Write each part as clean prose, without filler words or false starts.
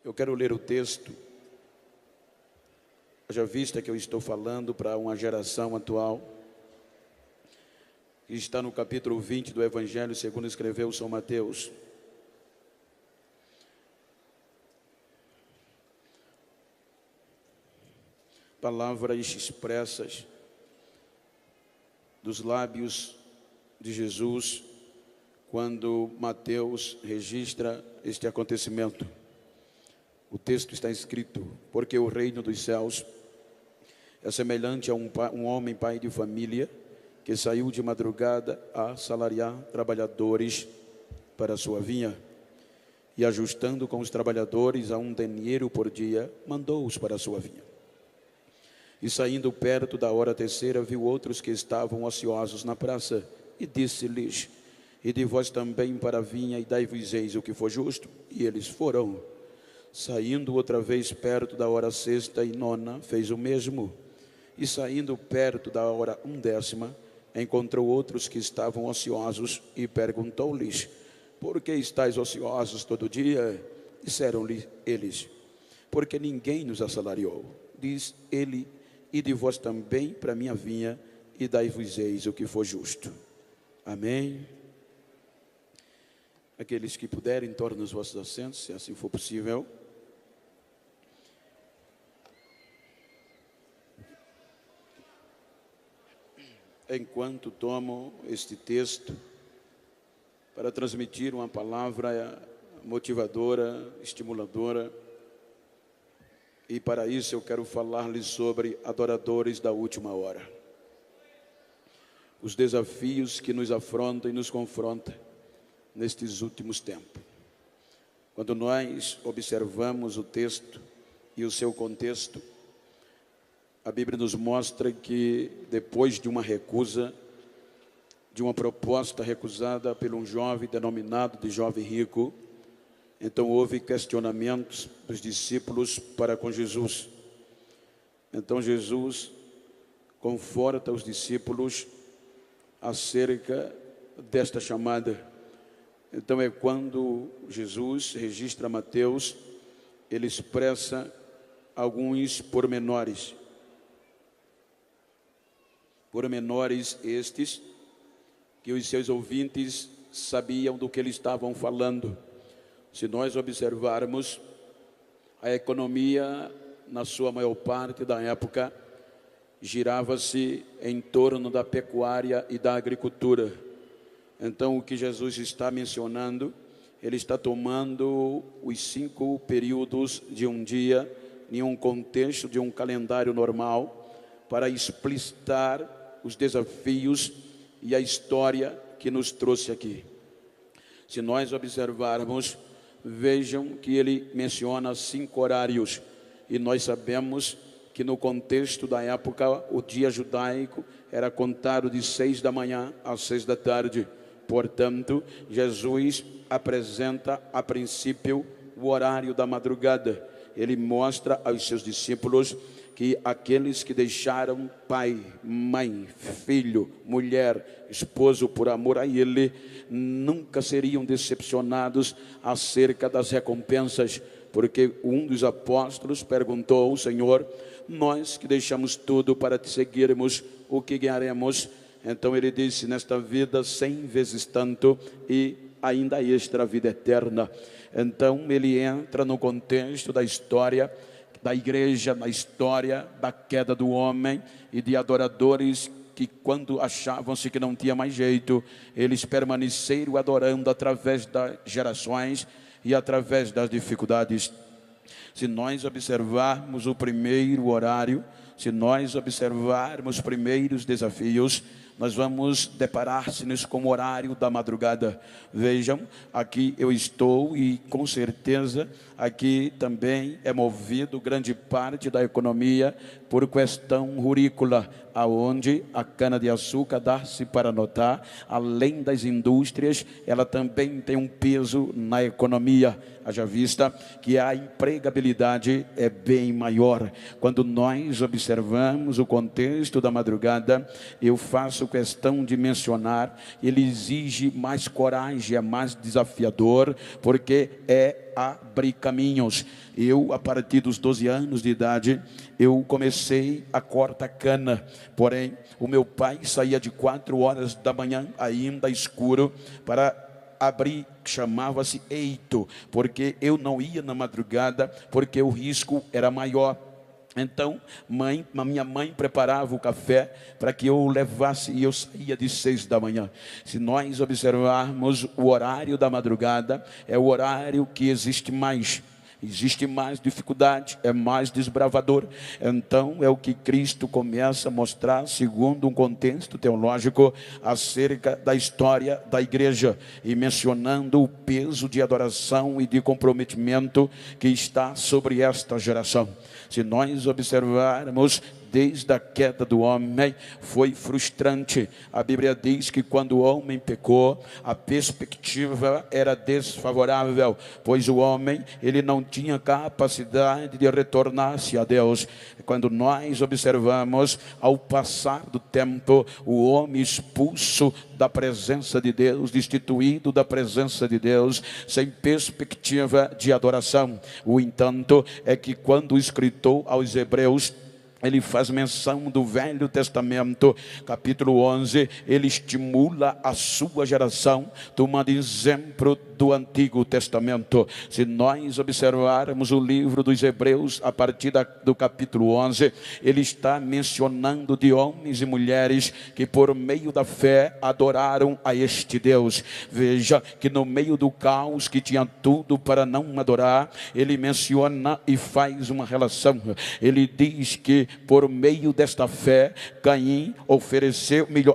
Eu quero ler o texto, haja vista que eu estou falando para uma geração atual, que está no capítulo 20 do Evangelho segundo escreveu São Mateus. Palavras expressas dos lábios de Jesus, quando Mateus registra este acontecimento. O texto está escrito: porque o reino dos céus é semelhante a um homem pai de família, que saiu de madrugada a salariar trabalhadores para a sua vinha, e ajustando com os trabalhadores a 1 denário por dia, mandou-os para a sua vinha. E saindo perto da hora terceira, viu outros que estavam ociosos na praça, e disse-lhes: ide vós também para a vinha, e dai-vos-eis o que for justo. E eles foram. Saindo outra vez perto da hora sexta e nona, fez o mesmo. E saindo perto da hora 10ª, encontrou outros que estavam ociosos, e perguntou-lhes: por que estáis ociosos todo dia? Disseram-lhe eles: porque ninguém nos assalariou. Diz ele: ide vós também para a minha vinha, e dai-vos-eis o que for justo. Amém? Aqueles que puderem, tornem os vossos assentos, se assim for possível. Enquanto tomo este texto para transmitir uma palavra motivadora, estimuladora, e para isso eu quero falar-lhes sobre adoradores da última hora. Os desafios que nos afrontam e nos confrontam nestes últimos tempos. Quando nós observamos o texto e o seu contexto, a Bíblia nos mostra que depois de uma recusa, de uma proposta recusada por um jovem denominado de jovem rico, então houve questionamentos dos discípulos para com Jesus. Então Jesus conforta os discípulos acerca desta chamada. Então é quando Jesus registra Mateus, ele expressa alguns pormenores. Pormenores estes que os seus ouvintes sabiam do que eles estavam falando. Se nós observarmos, a economia, na sua maior parte da época, girava-se em torno da pecuária e da agricultura. Então, o que Jesus está mencionando, ele está tomando os 5 períodos de um dia, em um contexto de um calendário normal, para explicitar os desafios e a história que nos trouxe aqui. Se nós observarmos, vejam que ele menciona 5 horários, e nós sabemos que no contexto da época, o dia judaico era contado de 6 da manhã às 6 da tarde. Portanto, Jesus apresenta a princípio o horário da madrugada. Ele mostra aos seus discípulos que aqueles que deixaram pai, mãe, filho, mulher, esposo por amor a ele, nunca seriam decepcionados acerca das recompensas, porque um dos apóstolos perguntou ao Senhor: nós que deixamos tudo para te seguirmos, o que ganharemos? Então ele disse: nesta vida 100 vezes tanto, e ainda extra a vida eterna. Então ele entra no contexto da história da igreja, na história da queda do homem e de adoradores que, quando achavam-se que não tinha mais jeito, eles permaneceram adorando através das gerações e através das dificuldades. Se nós observarmos o primeiro horário, se nós observarmos os primeiros desafios, nós vamos deparar-se com o horário da madrugada. Vejam, aqui eu estou, e com certeza aqui também é movido grande parte da economia por questão rurícola. aonde a cana-de-açúcar dá-se para notar, além das indústrias, ela também tem um peso na economia. Haja vista que a empregabilidade é bem maior. Quando nós observamos o contexto da madrugada, eu faço questão de mencionar, ele exige mais coragem, é mais desafiador, porque é abrir caminhos. Eu, a partir dos 12 anos de idade, eu comecei a cortar cana, porém, o meu pai saía de 4 horas da manhã, ainda escuro, para abrir, chamava-se eito, porque eu não ia na madrugada, porque o risco era maior. Então, minha mãe preparava o café para que eu levasse, e eu saía de 6 da manhã. Se nós observarmos o horário da madrugada, é o horário que existe mais dificuldade, é mais desbravador. Então é o que Cristo começa a mostrar, segundo um contexto teológico, acerca da história da igreja, e mencionando o peso de adoração e de comprometimento que está sobre esta geração. Se nós observarmos, desde a queda do homem, foi frustrante. A Bíblia diz que quando o homem pecou, a perspectiva era desfavorável, pois o homem, ele não tinha capacidade de retornar-se a Deus. Quando nós observamos, ao passar do tempo, o homem expulso da presença de Deus, destituído da presença de Deus, sem perspectiva de adoração. O entanto, é que quando o escritor aos Hebreus, ele faz menção do Velho Testamento, capítulo 11, ele estimula a sua geração, tomando exemplo do Antigo Testamento. Se nós observarmos o livro dos Hebreus, a partir do capítulo 11, ele está mencionando de homens e mulheres que por meio da fé adoraram a este Deus. Veja que no meio do caos, que tinha tudo para não adorar, ele menciona e faz uma relação. Ele diz que por meio desta fé,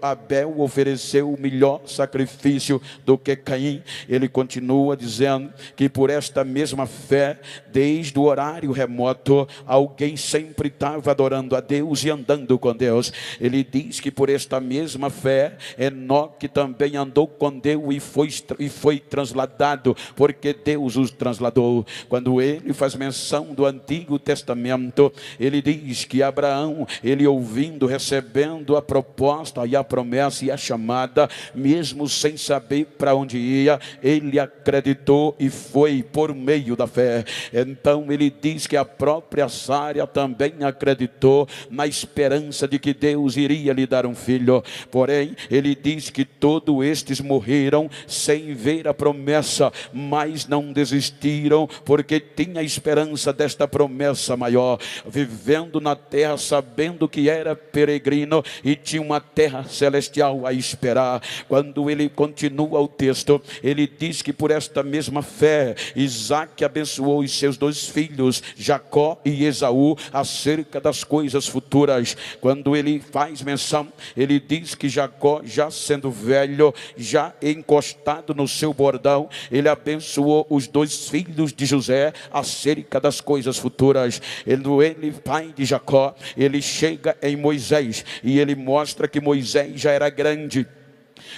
Abel ofereceu o melhor sacrifício do que Caim. Ele continua dizendo que por esta mesma fé, desde o horário remoto, alguém sempre estava adorando a Deus e andando com Deus. Ele diz que por esta mesma fé, Enoque também andou com Deus e foi transladado, porque Deus os transladou. Quando ele faz menção do Antigo Testamento, ele diz que Abraão, ele ouvindo, recebendo a proposta e a promessa e a chamada, mesmo sem saber para onde ia, ele acreditou e foi por meio da fé. Então ele diz que a própria Sara também acreditou na esperança de que Deus iria lhe dar um filho. Porém, ele diz que todos estes morreram sem ver a promessa, mas não desistiram, porque tinha esperança desta promessa maior, vivendo na terra, sabendo que era peregrino e tinha uma terra celestial a esperar. Quando ele continua o texto, ele diz que por esta mesma fé, Isaac abençoou os seus 2 filhos, Jacó e Esaú, acerca das coisas futuras. Quando ele faz menção, ele diz que Jacó, já sendo velho, já encostado no seu bordão, ele abençoou os 2 filhos de José acerca das coisas futuras. Ele, pai de Jacó, ele chega em Moisés e ele mostra que Moisés já era grande.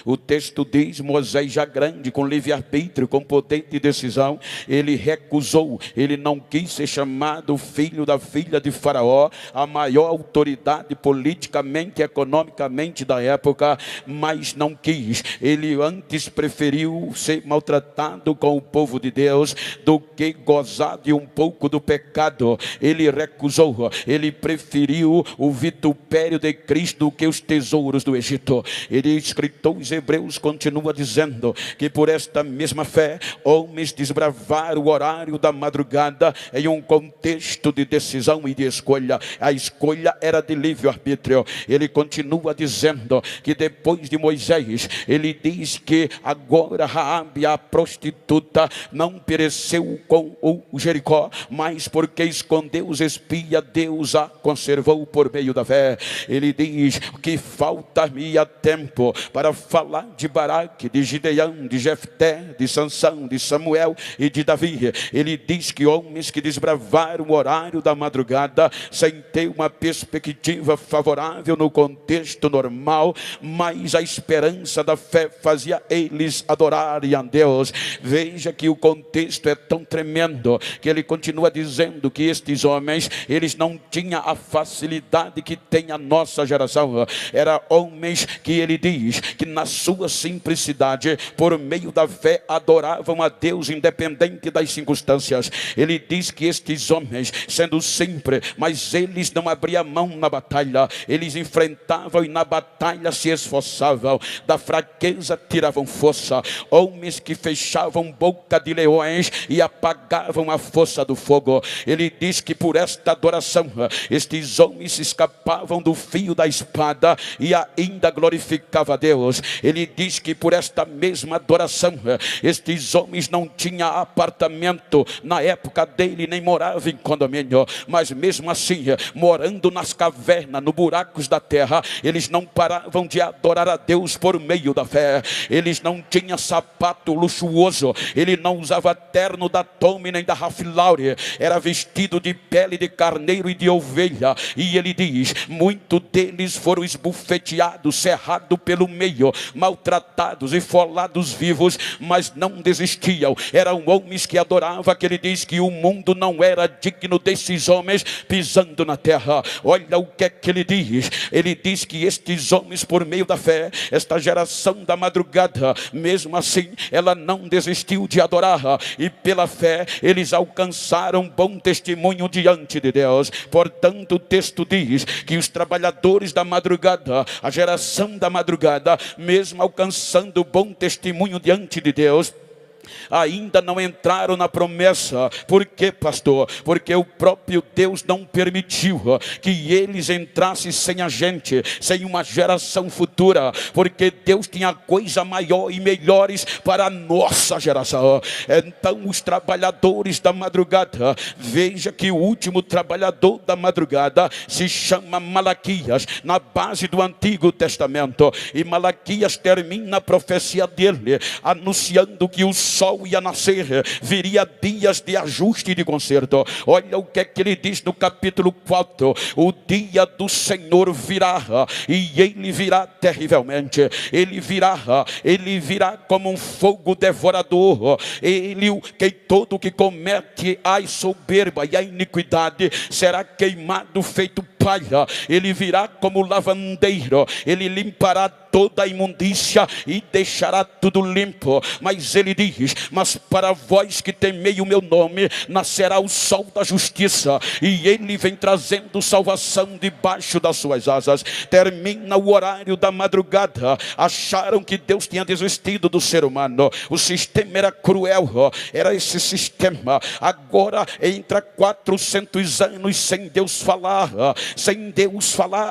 O texto diz, Moisés já grande, com livre-arbítrio, com potente decisão, ele recusou, ele não quis ser chamado filho da filha de Faraó, a maior autoridade politicamente e economicamente da época, mas não quis. Ele antes preferiu ser maltratado com o povo de Deus do que gozar de um pouco do pecado. Ele recusou, ele preferiu o vitupério de Cristo do que os tesouros do Egito. Ele escritou os Hebreus, continua dizendo que por esta mesma fé, homens desbravaram o horário da madrugada em um contexto de decisão e de escolha. A escolha era de livre-arbítrio. Ele continua dizendo que depois de Moisés, ele diz que agora Raabe, a prostituta, não pereceu com o Jericó, mas porque escondeu os espias, Deus a conservou por meio da fé. Ele diz que falta-me tempo para falar de Baraque, de Gideão, de Jefté, de Sansão, de Samuel e de Davi. Ele diz que homens que desbravaram o horário da madrugada, sem ter uma perspectiva favorável no contexto normal, mas a esperança da fé fazia eles adorarem a Deus. Veja que o contexto é tão tremendo, que ele continua dizendo que estes homens, eles não tinham a facilidade que tem a nossa geração. Era homens que ele diz que na sua simplicidade, por meio da fé, adoravam a Deus independente das circunstâncias. Ele diz que estes homens, sendo simples, mas eles não abriam mão na batalha, eles enfrentavam e na batalha se esforçavam, da fraqueza tiravam força, homens que fechavam boca de leões e apagavam a força do fogo. Ele diz que por esta adoração, estes homens escapavam do fio da espada e ainda glorificava a Deus. Ele diz que por esta mesma adoração, estes homens não tinham apartamento na época dele, nem moravam em condomínio, mas mesmo assim, morando nas cavernas, nos buracos da terra, eles não paravam de adorar a Deus por meio da fé. Eles não tinham sapato luxuoso, ele não usava terno da Tommy nem da Ralph Lauren, era vestido de pele de carneiro e de ovelha. E ele diz, muitos deles foram esbufeteados, cerrados pelo meio, maltratados e folados vivos, mas não desistiam. Eram homens que adoravam, que ele diz que o mundo não era digno desses homens pisando na terra. Olha o que é que ele diz. Ele diz que estes homens, por meio da fé, esta geração da madrugada, mesmo assim, ela não desistiu de adorar, e pela fé eles alcançaram bom testemunho diante de Deus. Portanto, o texto diz que os trabalhadores da madrugada, a geração da madrugada, mesmo alcançando bom testemunho diante de Deus, ainda não entraram na promessa. Por quê, pastor? Porque o próprio Deus não permitiu que eles entrassem sem a gente, sem uma geração futura, porque Deus tinha coisa maior e melhores para a nossa geração. Então os trabalhadores da madrugada, veja que o último trabalhador da madrugada se chama Malaquias, na base do Antigo Testamento, e Malaquias termina a profecia dele, anunciando que o sol ia nascer, viria dias de ajuste e de conserto. Olha o que é que ele diz no capítulo 4: o dia do Senhor virá, e ele virá terrivelmente. Ele virá como um fogo devorador. Que todo que comete a soberba e a iniquidade será queimado feito palha. Ele virá como lavandeiro, ele limpará toda a imundícia e deixará tudo limpo. Mas ele diz, mas para vós que temei o meu nome, nascerá o sol da justiça, e ele vem trazendo salvação debaixo das suas asas. Termina o horário da madrugada. Acharam que Deus tinha desistido do ser humano, o sistema era cruel, era esse sistema. Agora entra 400 anos sem Deus falar,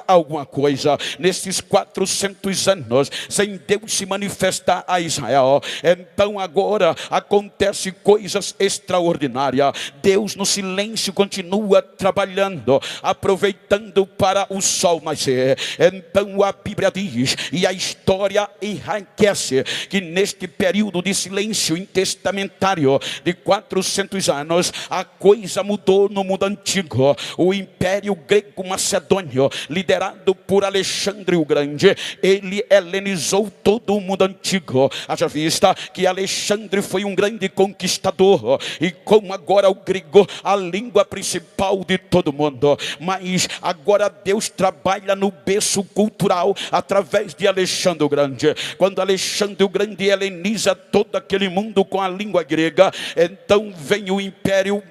alguma coisa. Nesses 400 anos, sem Deus se manifestar a Israel, então agora acontece coisas extraordinárias. Deus no silêncio continua trabalhando, aproveitando para o sol nascer. Então a Bíblia diz, e a história enriquece, que neste período de silêncio intestamentário de 400 anos, a coisa mudou no mundo antigo. O Império Grego Macedônio, liderado por Alexandre o Grande, ele helenizou todo o mundo antigo. Haja vista que Alexandre foi um grande conquistador, e como agora o grego, a língua principal de todo mundo. Mas agora Deus trabalha no berço cultural através de Alexandre o Grande. Quando Alexandre o Grande heleniza todo aquele mundo com a língua grega, então vem o Império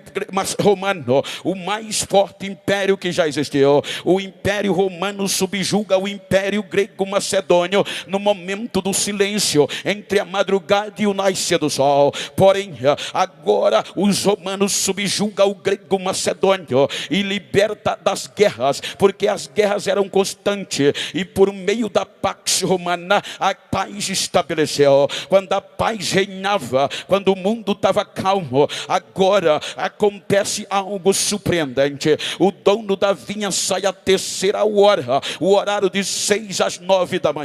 Romano, o mais forte império que já existiu. O Império Romano subjuga o Império Grego Macedônio no momento do silêncio entre a madrugada e o nascer do sol. Porém, agora os romanos subjugam o Grego Macedônio e liberta das guerras, porque as guerras eram constantes, e por meio da Pax Romana a paz estabeleceu. Quando a paz reinava, quando o mundo estava calmo, agora acontece algo surpreendente. O dono da vinha sai à terceira hora, o horário de 6 às 9 da manhã.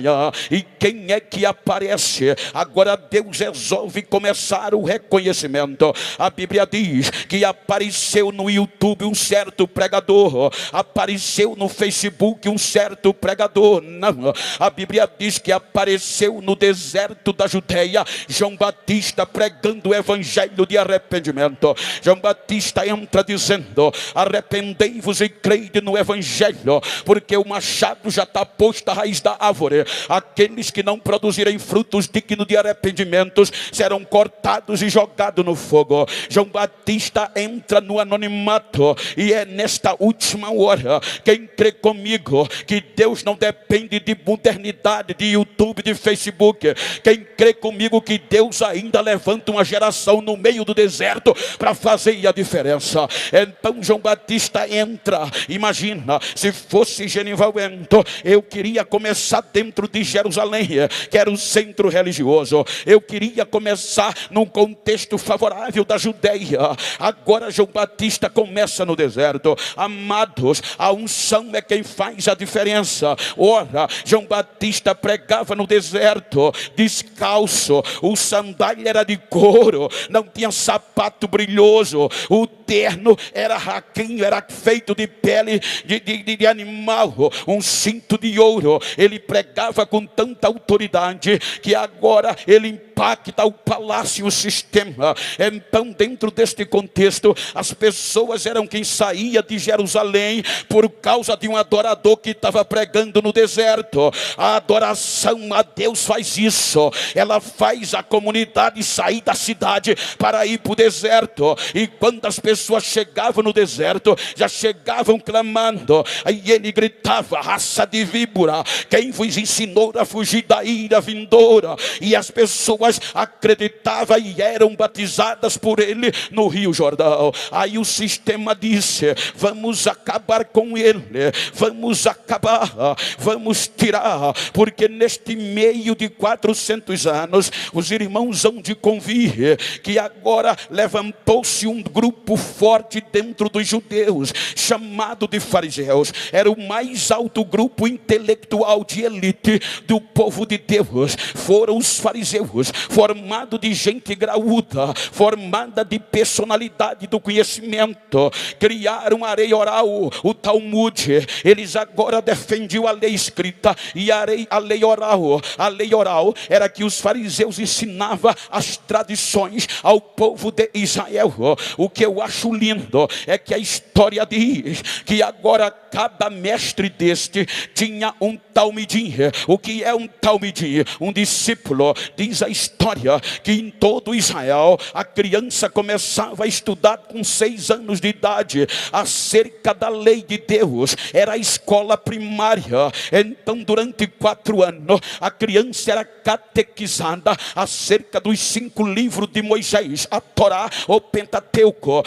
E quem é que aparece? Agora Deus resolve começar o reconhecimento. A Bíblia diz que apareceu no YouTube um certo pregador, apareceu no Facebook um certo pregador. Não, a Bíblia diz que apareceu no deserto da Judeia João Batista pregando o evangelho de arrependimento. João Batista entra dizendo: arrependei-vos e creide no evangelho, porque o machado já está posto à raiz da árvore. Aqueles que não produzirem frutos dignos de arrependimentos serão cortados e jogados no fogo. João Batista entra no anonimato, e é nesta última hora, quem crê comigo que Deus não depende de modernidade, de YouTube, de Facebook, quem crê comigo que Deus ainda levanta uma geração no meio do deserto para fazer a diferença. Então João Batista entra. Imagina, se fosse Genival Bento, eu queria começar dentro de Jerusalém, que era o centro religioso. Eu queria começar num contexto favorável da Judeia. Agora João Batista começa no deserto. Amados, a unção é quem faz a diferença. Ora, João Batista pregava no deserto, descalço. O sandália era de couro, não tinha sapato brilhoso. O terno era raquinho, era feito de pele de animal, um cinto de ouro. Ele pregava com tanta autoridade que agora ele impacta o palácio, o sistema. Então, dentro deste contexto, as pessoas eram quem saía de Jerusalém por causa de um adorador que estava pregando no deserto. A adoração a Deus faz isso. Ela faz a comunidade sair da cidade para ir para o deserto. E quando as pessoas chegavam no deserto, já chegavam clamando. Aí ele gritava: raça de víbora, quem vos ensinou a fugir da ira vindoura? E as pessoas acreditavam e eram batizadas por ele no Rio Jordão. Aí o sistema disse: vamos acabar com ele, vamos acabar, vamos tirar, porque neste meio de 400 anos os irmãos hão de convir que agora levantou-se um grupo forte dentro dos judeus, chamado de fariseus. Era o mais alto grupo intelectual de elite do povo de Deus. Foram os fariseus, formado de gente graúda, formada de personalidade do conhecimento. Criaram a lei oral, o Talmud. Eles agora defendiam a lei escrita e a lei oral. A lei oral era que os fariseus ensinavam as tradições ao povo de Israel. O que eu acho lindo é que a história diz que agora cada mestre deste tinha um talmidim. O que é um talmidim? Um discípulo. Diz a história que em todo Israel a criança começava a estudar com 6 anos de idade acerca da lei de Deus. Era a escola primária. Então durante 4 anos a criança era catequizada acerca dos 5 livros de Moisés, a Torá ou Pentateuco.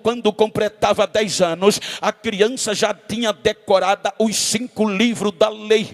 Quando completava 10 anos, a criança já tinha decorada os 5 livros da lei.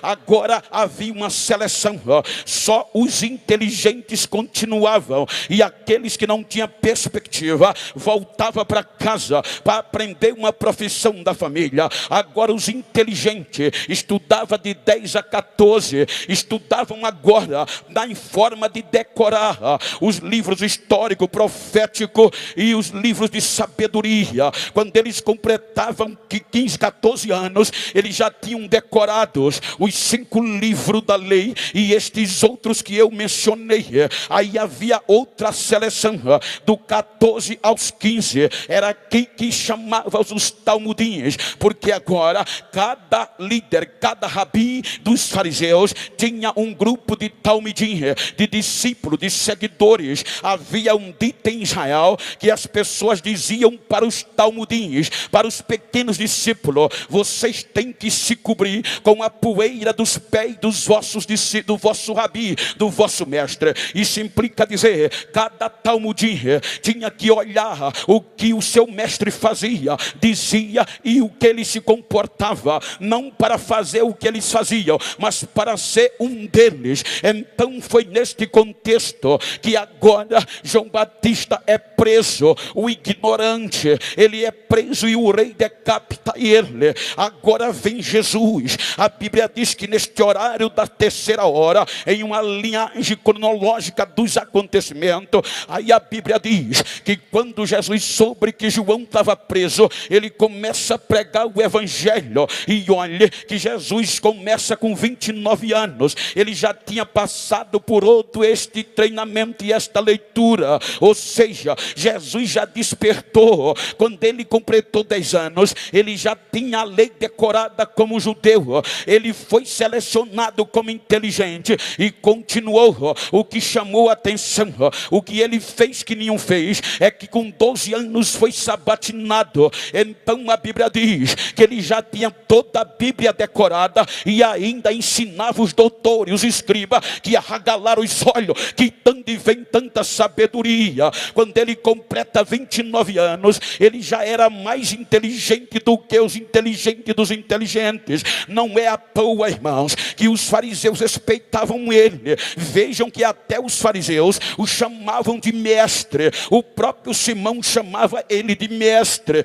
Agora havia uma seleção. Só os inteligentes continuavam, e aqueles que não tinham perspectiva voltavam para casa para aprender uma profissão da família. Agora os inteligentes estudavam de 10 a 14, estudavam agora em forma de decorar os livros históricos, proféticos e os livros de sabedoria. Quando eles completavam 15, 14 anos, eles já tinham decorados os 5 livros da lei e estes outros que eu mencionei. Aí havia outra seleção, do 14 aos 15, era quem que chamava os talmudins, porque agora cada líder, cada rabi dos fariseus tinha um grupo de talmidim, de discípulos, de seguidores. Havia um dito em Israel que as pessoas diziam para os talmudins, para os pequenos discípulos: vocês têm que se cobrir com a poeira dos pés dos vossos discípulos, do vosso rabi, do vosso mestre. Isso implica dizer, cada talmudim tinha que olhar o que o seu mestre fazia, dizia e o que ele se comportava, não para fazer o que eles faziam, mas para ser um deles. Então foi neste contexto que agora João Batista é preso. O ignorante, ele é preso e o rei decapita ele. Agora vem Jesus. A Bíblia diz que neste horário da terceira hora, em uma linhagem cronológica dos acontecimentos, aí a Bíblia diz que quando Jesus soube que João estava preso, ele começa a pregar o evangelho. E olha que Jesus começa com 29 anos. Ele já tinha passado por todo este treinamento e esta leitura. Ou seja, Jesus já despertou. Quando ele completou 10 anos, ele já tinha a lei decorada como judeu. Ele foi selecionado como inteligente e continuou. O que chamou a atenção, o que ele fez que nenhum fez, é que com 12 anos foi sabatinado. Então a Bíblia diz que ele já tinha toda a Bíblia decorada e ainda ensinava os doutores, os escribas, que arregalaram os olhos, que tanto vem tanta sabedoria. Quando ele completa 29 anos, ele já era mais inteligente do que os inteligentes dos inteligentes. Não é à toa, irmãos, que os fariseus respeitavam ele. Vejam que até os fariseus o chamavam de mestre. O próprio Simão chamava ele de mestre.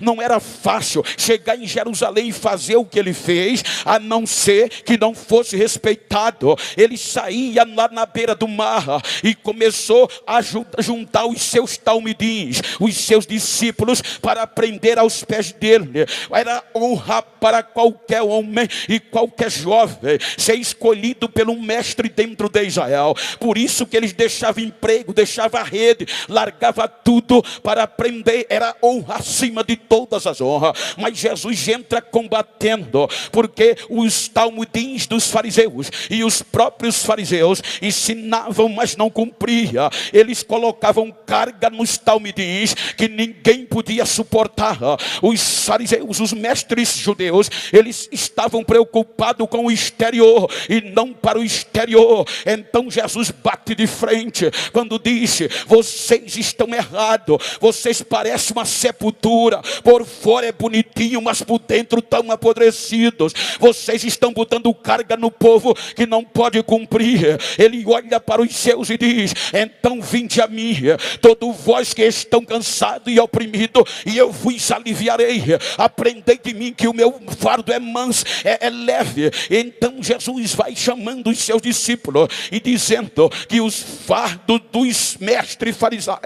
Não era fácil chegar em Jerusalém e fazer o que ele fez, a não ser que não fosse respeitado. Ele saía lá na beira do mar e começou a juntar os seus talmidins, os seus discípulos, para aprender aos pés dele. Era honra para qualquer homem e qualquer jovem ser escolhido pelo mestre dentro de Israel. Por isso que eles deixavam emprego, deixavam a rede, largava tudo para aprender. Era honra acima de todas as honras. Mas Jesus entra combatendo, porque os talmudins dos fariseus e os próprios fariseus ensinavam, mas não cumpria. Eles colocavam carga nos talmudins que ninguém podia suportar. Os fariseus, os mestres judeus, eles estavam preocupados com o exterior e não para o exterior. Então Jesus bate de frente quando disse: vocês estão errados, vocês parecem uma sepultura, por fora é bonitinho, mas por dentro estão apodrecidos. Vocês estão botando carga no povo que não pode cumprir. Ele olha para os seus e diz: então vinde a mim, todos vós que estão cansados e oprimidos, e eu vos aliviarei. Aprendei de mim que o meu fardo é manso, é leve. Então Jesus vai chamando os seus discípulos e dizendo que os fardos dos mestres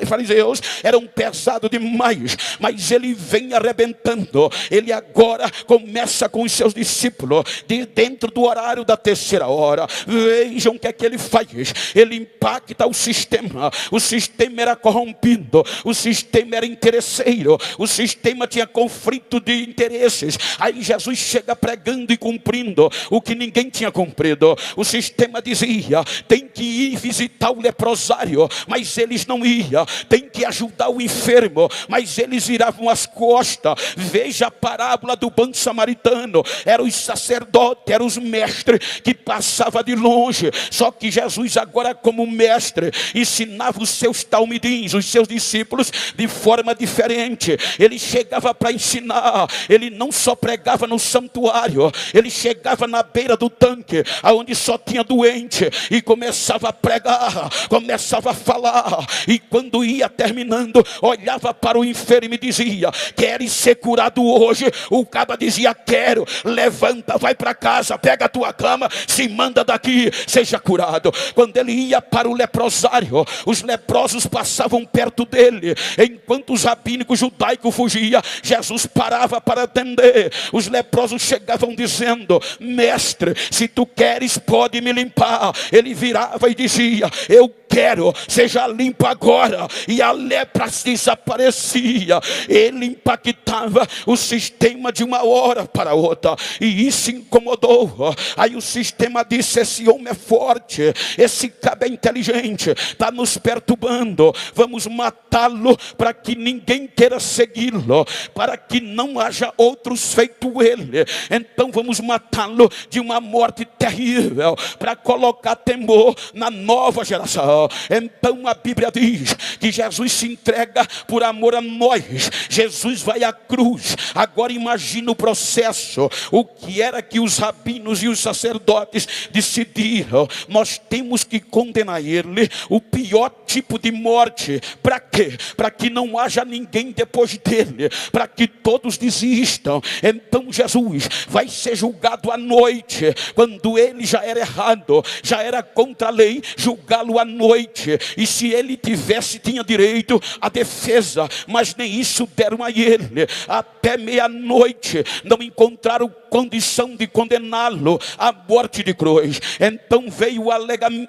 fariseus eram pesados demais, mas ele vem arrebentando. Ele agora começa com os seus discípulos dentro do horário da terceira hora. Vejam o que é que ele faz. Ele impacta o sistema. O sistema era corrompido, o sistema era interesseiro, o sistema tinha conflito de interesses. Aí Jesus chega pregando e cumprindo o que ninguém tinha cumprido. O sistema dizia: tem que ir visitar o leprosário, mas eles não iam. Tem que ajudar o enfermo, mas eles viravam as costas. Veja a parábola do bom samaritano. Eram os sacerdotes, eram os mestres que passavam de longe. Só que Jesus agora, como mestre, ensinava os seus talmidins, os seus discípulos, de forma diferente. Ele chegava para ensinar. Ele não só pregava no santuário, ele chegava na beira do tanque, aonde só tinha doente, e começava a pregar, começava a falar. E quando ia terminando, olhava para o enfermo e dizia: queres ser curado hoje? O caba dizia: quero. Levanta, vai para casa, pega a tua cama, se manda daqui, seja curado. Quando ele ia para o leprosário, os leprosos passavam perto dele. Enquanto os rabínicos judaicos fugiam, Jesus parava para atender. Os leprosos chegavam dizendo: mestre, se tu queres, pode me limpar. Ele virava e dizia: eu quero, seja limpo agora. E a lepra desaparecia. Ele impactava o sistema de uma hora para outra, e isso incomodou. Aí o sistema disse: esse homem é forte, esse cabo é inteligente, está nos perturbando, vamos matá-lo para que ninguém queira segui-lo, para que não haja outros feito ele. Então vamos matá-lo de uma morte terrível, para colocar temor na nova geração. Então a Bíblia diz que Jesus se entrega por amor a nós. Jesus vai à cruz. Agora imagina o processo. O que era que os rabinos e os sacerdotes decidiram? Nós temos que condenar ele, o pior tipo de morte, Para quê? Para que não haja ninguém depois dele, para que todos desistam. Então Jesus vai ser julgado à noite, quando ele já era errado, já era contra a lei, julgá-lo à noite. E se ele tinha direito à defesa, mas nem isso deram a ele. Até meia-noite não encontraram condição de condená-lo à morte de cruz. Então veio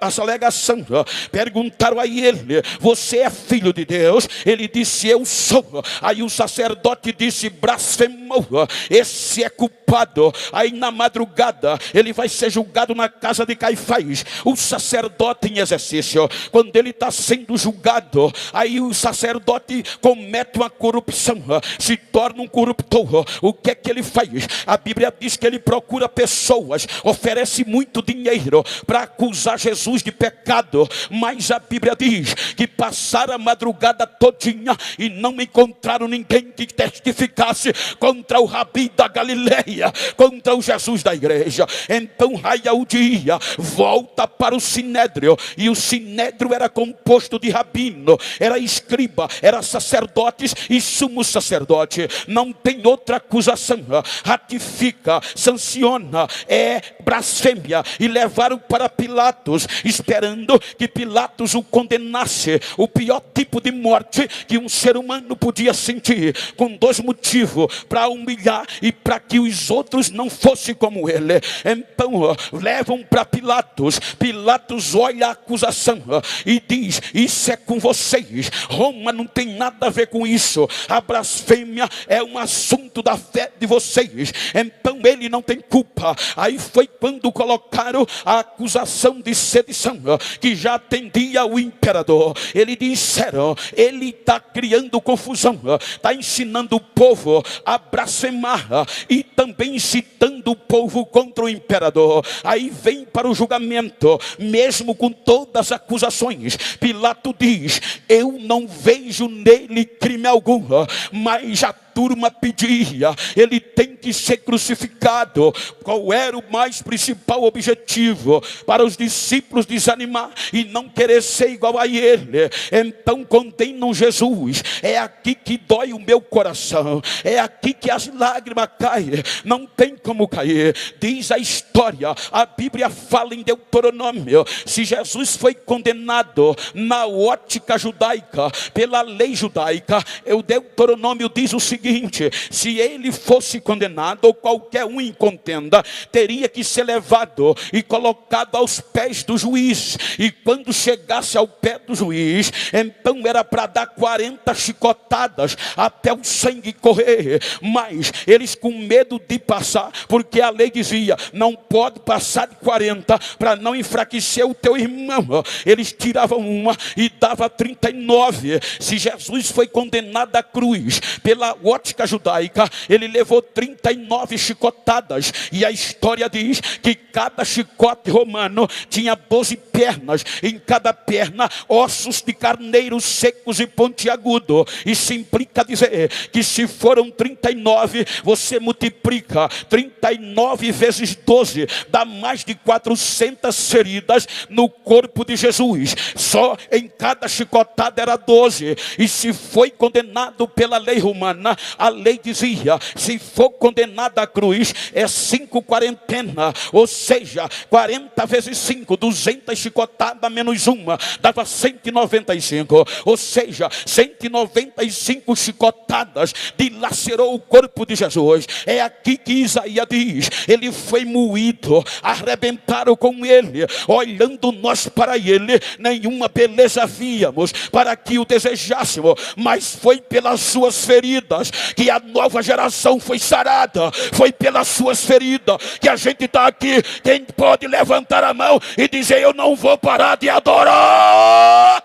as alegações, perguntaram a ele: você é filho de Deus? Ele disse: eu sou. Aí o sacerdote disse: blasfemou, esse é culpado. Aí na madrugada ele vai ser julgado na casa de Caifás, o sacerdote em exercício. Quando ele está sendo julgado, aí o sacerdote comete uma corrupção, se torna um corruptor. O que é que ele faz? A Bíblia diz que ele procura pessoas, oferece muito dinheiro para acusar Jesus de pecado, mas a Bíblia diz que passaram a madrugada todinha e não encontraram ninguém que testificasse contra o Rabi da Galileia, contra o Jesus da igreja. Então raia o dia, volta para o Sinédrio, e o Sinédrio era composto de rabino, era escriba, era sacerdotes e sumo sacerdote. Não tem outra acusação. Ratifica, sanciona, é blasfêmia. E levaram para Pilatos, esperando que Pilatos o condenasse, o pior tipo de morte que um ser humano podia sentir, com dois motivos: para humilhar e para que os outros não fossem como ele. Então levam para Pilatos. Pilatos olha a acusação e diz: isso é com vocês, Roma não tem nada a ver com isso, a blasfêmia é um assunto da fé de vocês, então ele não tem culpa. Aí foi quando colocaram a acusação de sedição, que já atendia o imperador. Eles disseram: ele está criando confusão, está ensinando o povo a blasfemar e também incitando o povo contra o imperador. Aí vem para o julgamento, mesmo com todas as acusações. Pilato diz: eu não vejo nele crime algum, mas a turma pedia: ele tem que ser crucificado. Qual era o mais principal objetivo? Para os discípulos desanimar e não querer ser igual a ele. Então condenam Jesus. É aqui que dói o meu coração, é aqui que as lágrimas caem, não tem como cair. Diz a história, a Bíblia fala em Deuteronômio, se Jesus foi condenado na ótica judaica, pela lei judaica, o Deuteronômio diz o seguinte: se ele fosse condenado, ou qualquer um em contenda, teria que ser levado e colocado aos pés do juiz, e quando chegasse ao pé do juiz, então era para dar 40 chicotadas até o sangue correr. Mas eles, com medo de passar, porque a lei dizia: não pode passar de 40 para não enfraquecer o teu irmão, eles tiravam uma e dava 39. Se Jesus foi condenado à cruz pela ótica judaica, ele levou 39 chicotadas, e a história diz que cada chicote romano tinha 12 pernas, em cada perna ossos de carneiro secos e pontiagudo. Isso implica dizer que se foram 39, você multiplica 39 vezes 12, dá mais de 400 feridas no corpo de Jesus. Só em cada chicotada era 12. E se foi condenado pela lei romana, a lei dizia: se for condenado à cruz, é 5 quarentena, ou seja, 40 vezes 5, 200 chicotadas menos uma, dava 195, ou seja, 195 chicotadas dilacerou o corpo de Jesus. É aqui que Isaías diz: ele foi moído, arrebentaram com ele, olhando nós para ele, nenhuma beleza víamos para que o desejássemos, mas foi pelas suas feridas que a nova geração foi sarada, foi pelas suas feridas que a gente está aqui. Quem pode levantar a mão e dizer: eu não vou parar de adorar?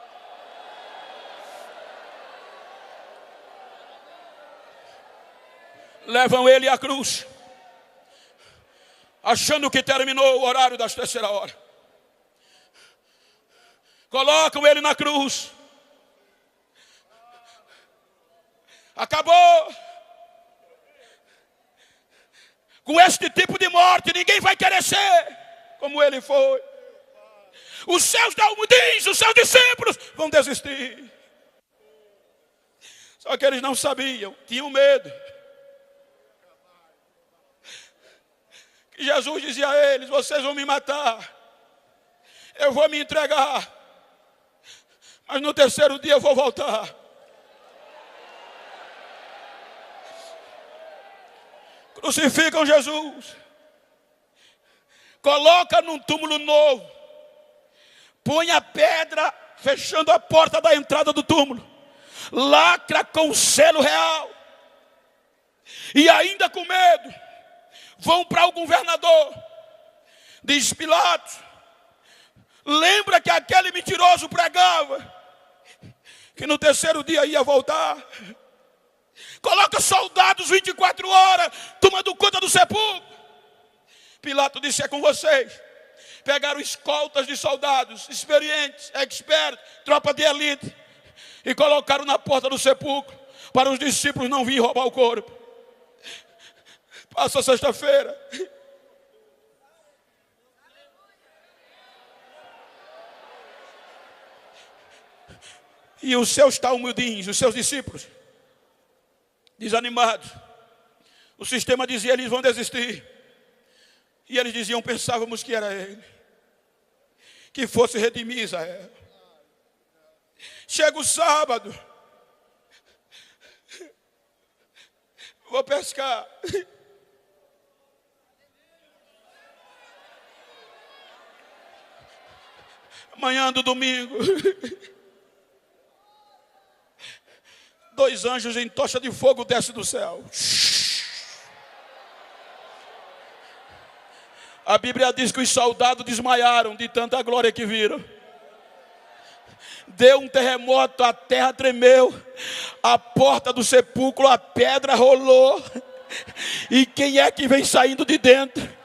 Levam ele à cruz, achando que terminou o horário das 3h. Colocam ele na cruz. Acabou. Com este tipo de morte, ninguém vai querer ser como ele foi. Os seus, diz, os seus discípulos vão desistir. Só que eles não sabiam, tinham medo. Que Jesus dizia a eles: vocês vão me matar, eu vou me entregar, mas no terceiro dia eu vou voltar. Crucificam Jesus, coloca num túmulo novo, põe a pedra fechando a porta da entrada do túmulo, lacra com o selo real, e ainda com medo, vão para o governador. Diz Pilatos: lembra que aquele mentiroso pregava que no terceiro dia ia voltar? Coloca soldados 24 horas tomando conta do sepulcro. Pilatos disse: é com vocês. Pegaram escoltas de soldados experientes, expertos, tropa de elite, e colocaram na porta do sepulcro para os discípulos não virem roubar o corpo. Passa sexta-feira, e os seus talmudins, os seus discípulos, desanimados, o sistema dizia: eles vão desistir. E eles diziam: pensávamos que era ele, que fosse redimir Israel. Chega o sábado, vou pescar. Manhã do domingo, 2 anjos em tocha de fogo descem do céu. A Bíblia diz que os soldados desmaiaram de tanta glória que viram. Deu um terremoto, a terra tremeu, a porta do sepulcro, a pedra rolou. E quem é que vem saindo de dentro?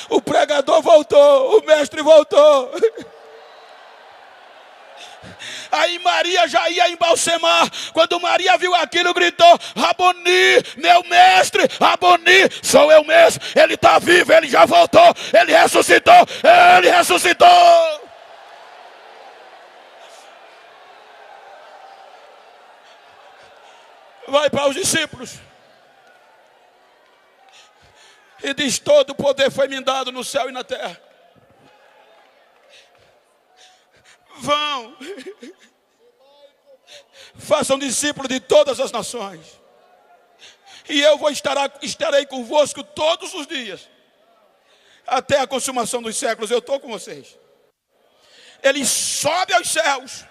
O pregador voltou, o mestre voltou. Aí Maria já ia embalsamar. Quando Maria viu aquilo, gritou: Raboni, meu mestre, Raboni, sou eu mesmo. Ele está vivo, ele já voltou, ele ressuscitou, ele ressuscitou. Vai para os discípulos e diz: todo o poder foi me dado no céu e na terra. Vão, façam discípulos de todas as nações, e eu estarei convosco todos os dias, até a consumação dos séculos. Eu estou com vocês. Ele sobe aos céus.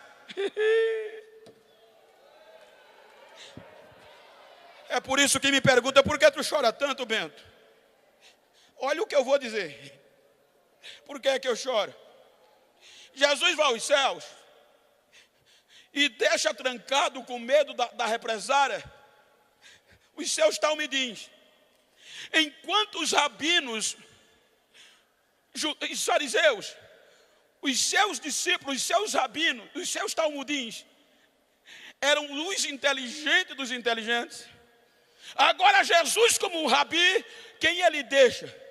É por isso que me pergunta: por que tu chora tanto, Bento? Olha o que eu vou dizer. Por que é que eu choro? Jesus vai aos céus e deixa trancado, com medo da represária, os seus talmidins. Enquanto os rabinos, os fariseus, os seus discípulos, os seus rabinos, os seus talmudins, eram os inteligentes dos inteligentes. Agora Jesus, como um rabi, quem ele deixa?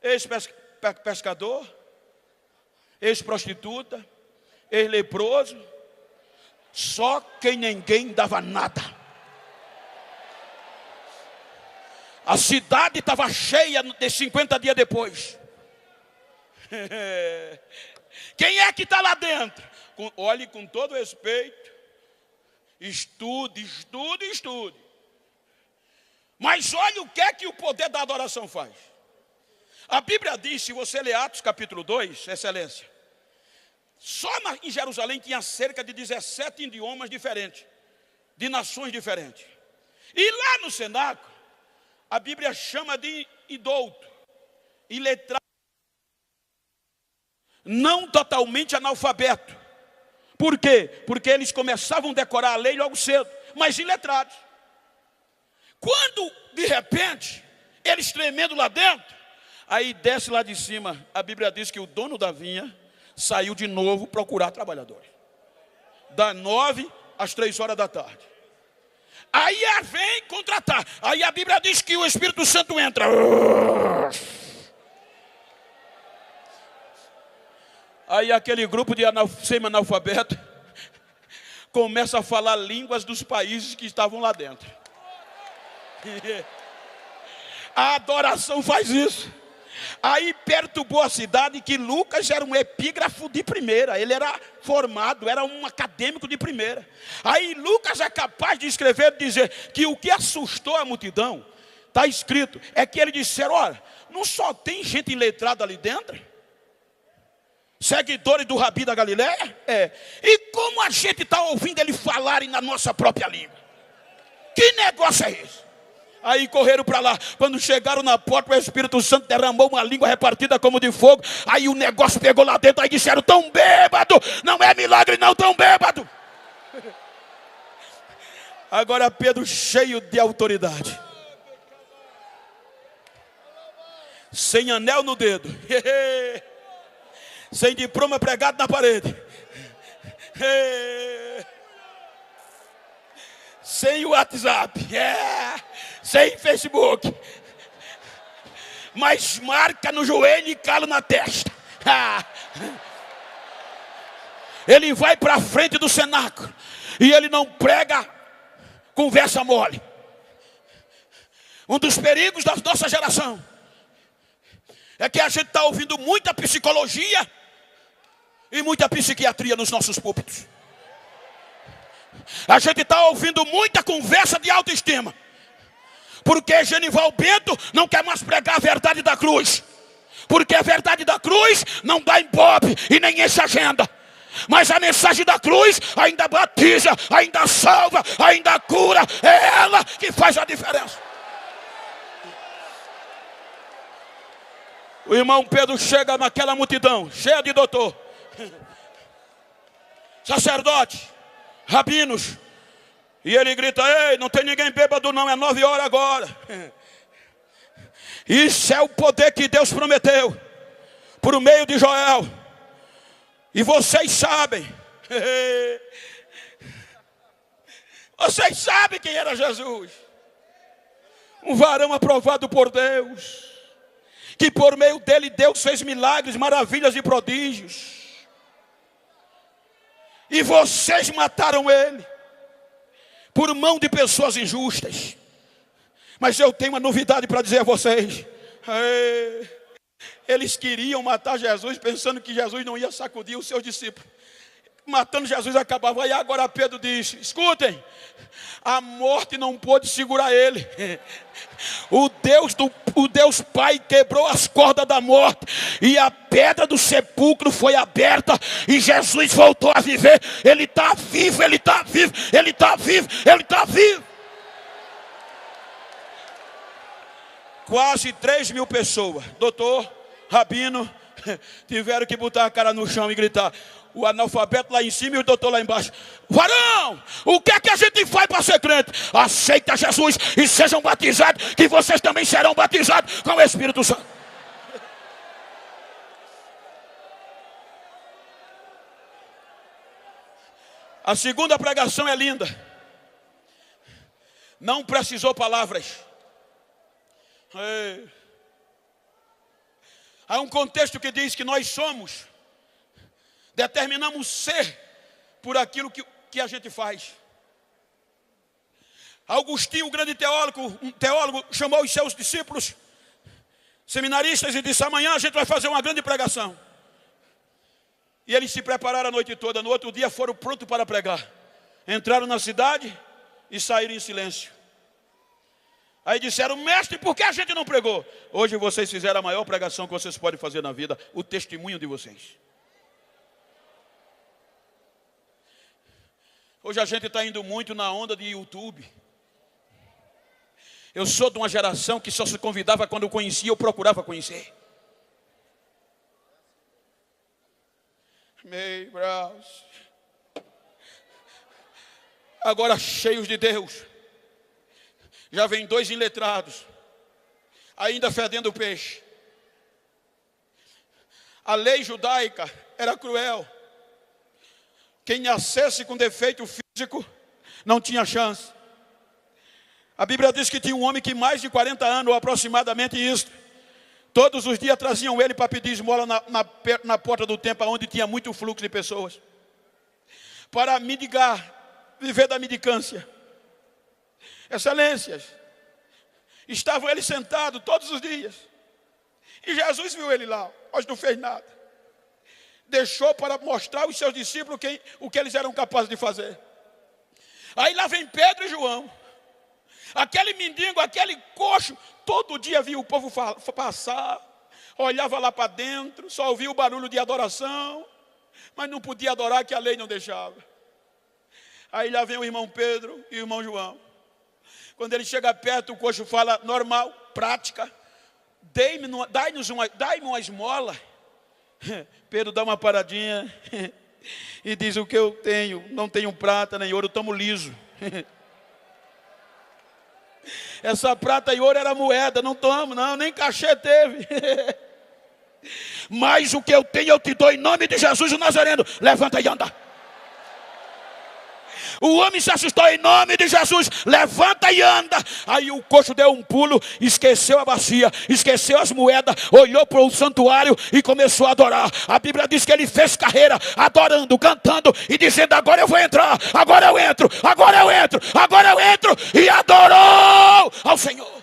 Ex-pescador, ex-prostituta, ex-leproso, só quem ninguém dava nada. A cidade estava cheia de 50 dias depois. Quem é que está lá dentro? Olhe com todo respeito, estude. Mas olha o que é que o poder da adoração faz. A Bíblia diz, se você ler Atos capítulo 2, excelência, só em Jerusalém tinha cerca de 17 idiomas diferentes, de nações diferentes. E lá no cenáculo, a Bíblia chama de idouto, iletrado, não totalmente analfabeto. Por quê? Porque eles começavam a decorar a lei logo cedo, mas iletrados. Quando, de repente, eles tremendo lá dentro, aí desce lá de cima, a Bíblia diz que o dono da vinha saiu de novo procurar trabalhadores. Das 9 às 3 horas da tarde. Aí vem contratar. Aí a Bíblia diz que o Espírito Santo entra. Aí aquele grupo de semi-analfabeto começa a falar línguas dos países que estavam lá dentro. A adoração faz isso. Aí perturbou a cidade, que Lucas era um epígrafo de primeira. Ele era formado, era um acadêmico de primeira. Aí Lucas é capaz de escrever e dizer que o que assustou a multidão, está escrito, é que eles disseram: olha, não só tem gente iletrada ali dentro, seguidores do Rabi da Galileia, e como a gente está ouvindo ele falarem na nossa própria língua? Que negócio é esse? Aí correram para lá. Quando chegaram na porta, o Espírito Santo derramou uma língua repartida como de fogo. Aí o negócio pegou lá dentro. Aí disseram: tão bêbado. Não é milagre não, tão bêbado. Agora Pedro, cheio de autoridade, sem anel no dedo, sem diploma pregado na parede, sem WhatsApp, sem Facebook, mas marca no joelho e calo na testa. Ele vai para a frente do cenáculo e ele não prega conversa mole. Um dos perigos da nossa geração é que a gente está ouvindo muita psicologia e muita psiquiatria nos nossos púlpitos. A gente está ouvindo muita conversa de autoestima, porque Genival Bento não quer mais pregar a verdade da cruz, porque a verdade da cruz não dá ibope e nem enche agenda. Mas a mensagem da cruz ainda batiza, ainda salva, ainda cura. É ela que faz a diferença. O irmão Pedro chega naquela multidão cheia de doutor, sacerdote, rabinos, e ele grita: ei, não tem ninguém bêbado não, é 9 horas agora. Isso é o poder que Deus prometeu por meio de Joel. E vocês sabem, vocês sabem quem era Jesus. Um varão aprovado por Deus, que por meio dele Deus fez milagres, maravilhas e prodígios. E vocês mataram ele por mão de pessoas injustas. Mas eu tenho uma novidade para dizer a vocês. Eles queriam matar Jesus pensando que Jesus não ia sacudir os seus discípulos. Matando Jesus acabava. E agora Pedro diz: escutem, a morte não pôde segurar ele. O Deus Pai quebrou as cordas da morte, e a pedra do sepulcro foi aberta, e Jesus voltou a viver. Ele está vivo, ele está vivo, ele está vivo, ele está vivo. Quase 3.000 pessoas, doutor, rabino, tiveram que botar a cara no chão e gritar. O analfabeto lá em cima e o doutor lá embaixo: varão, o que é que a gente faz para ser crente? Aceita Jesus e sejam batizados, que vocês também serão batizados com o Espírito Santo. A segunda pregação é linda. Não precisou palavras. Há um contexto que diz que nós determinamos ser por aquilo que a gente faz. Agostinho, um grande teólogo, chamou os seus discípulos seminaristas e disse: amanhã a gente vai fazer uma grande pregação. E eles se prepararam a noite toda. No outro dia foram prontos para pregar. Entraram na cidade e saíram em silêncio. Aí disseram: mestre, por que a gente não pregou? Hoje vocês fizeram a maior pregação que vocês podem fazer na vida, o testemunho de vocês. Hoje a gente está indo muito na onda de YouTube. Eu sou de uma geração que só se convidava quando eu conhecia ou procurava conhecer. Meio braço. Agora cheios de Deus. Já vem 2 iletrados, ainda fedendo peixe. A lei judaica era cruel. Quem nascesse com defeito físico não tinha chance. A Bíblia diz que tinha um homem que mais de 40 anos, ou aproximadamente isso, Todos os dias traziam ele para pedir esmola na porta do templo, onde tinha muito fluxo de pessoas, para mendigar, viver da mendicância. Excelências, estavam ele sentado todos os dias, e Jesus viu ele lá, mas não fez nada. Deixou para mostrar aos seus discípulos o que eles eram capazes de fazer. Aí lá vem Pedro e João. Aquele mendigo, aquele coxo, todo dia via o povo passar, olhava lá para dentro, só ouvia o barulho de adoração, mas não podia adorar, que a lei não deixava. Aí lá vem o irmão Pedro e o irmão João. Quando ele chega perto, o coxo fala normal, prática: dai-me uma esmola. Pedro dá uma paradinha e diz: o que eu tenho, não tenho prata nem ouro, estamos liso. Essa prata e ouro era moeda, não tomo, não, nem cachê teve. Mas o que eu tenho eu te dou em nome de Jesus o Nazareno. Levanta e anda. O homem se assustou: em nome de Jesus, levanta e anda. Aí o coxo deu um pulo, esqueceu a bacia, esqueceu as moedas, olhou para o santuário e começou a adorar. A Bíblia diz que ele fez carreira, adorando, cantando e dizendo: agora eu vou entrar, agora eu entro, agora eu entro, agora eu entro. E adorou ao Senhor.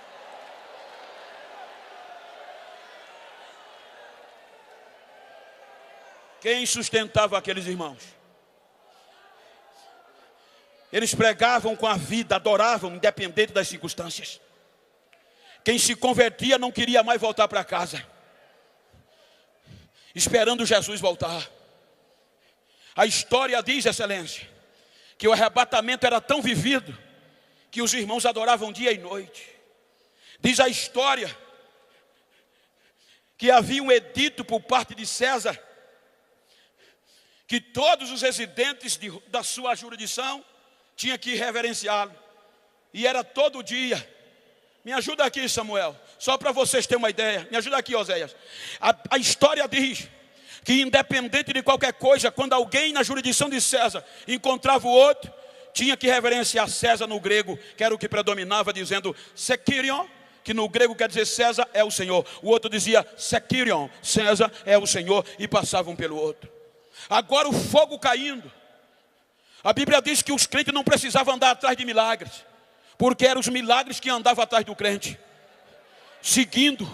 Quem sustentava aqueles irmãos? Eles pregavam com a vida, adoravam, independente das circunstâncias. Quem se convertia não queria mais voltar para casa, esperando Jesus voltar. A história diz, excelência, que o arrebatamento era tão vivido que os irmãos adoravam dia e noite. Diz a história que havia um edito por parte de César, que todos os residentes da sua jurisdição tinha que reverenciá-lo, e era todo dia. Me ajuda aqui, Samuel, só para vocês terem uma ideia. Me ajuda aqui, Oséias. A história diz que, independente de qualquer coisa, quando alguém na jurisdição de César encontrava o outro, tinha que reverenciar César no grego, que era o que predominava, dizendo Sekirion, que no grego quer dizer César é o Senhor. O outro dizia Sekirion, César é o Senhor, e passavam pelo outro. Agora o fogo caindo, a Bíblia diz que os crentes não precisavam andar atrás de milagres, porque eram os milagres que andavam atrás do crente, seguindo.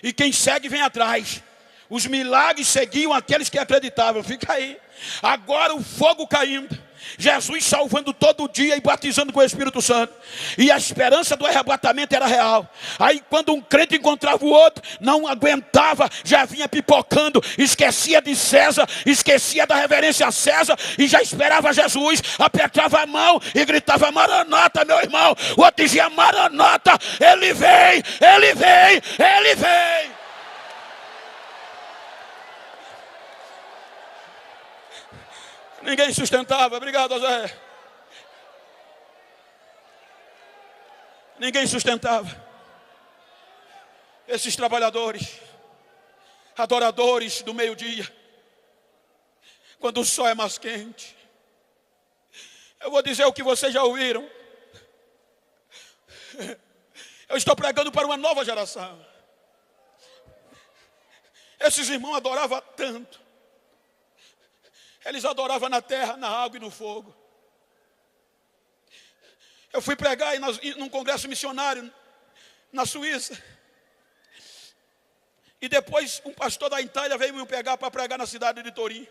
E quem segue vem atrás. Os milagres seguiam aqueles que acreditavam. Fica aí. Agora o fogo caindo, Jesus salvando todo dia e batizando com o Espírito Santo, e a esperança do arrebatamento era real. Aí quando um crente encontrava o outro, não aguentava, já vinha pipocando, esquecia de César, esquecia da reverência a César, e já esperava Jesus, apertava a mão e gritava: Maranata, meu irmão. O outro dizia: Maranata, ele vem, ele vem, ele vem. Ninguém sustentava. Obrigado, Zé. Ninguém sustentava. Esses trabalhadores, adoradores do meio-dia, quando o sol é mais quente. Eu vou dizer o que vocês já ouviram. Eu estou pregando para uma nova geração. Esses irmãos adoravam tanto. Eles adoravam na terra, na água e no fogo. Eu fui pregar num congresso missionário na Suíça. E depois um pastor da Itália veio me pegar para pregar na cidade de Turim.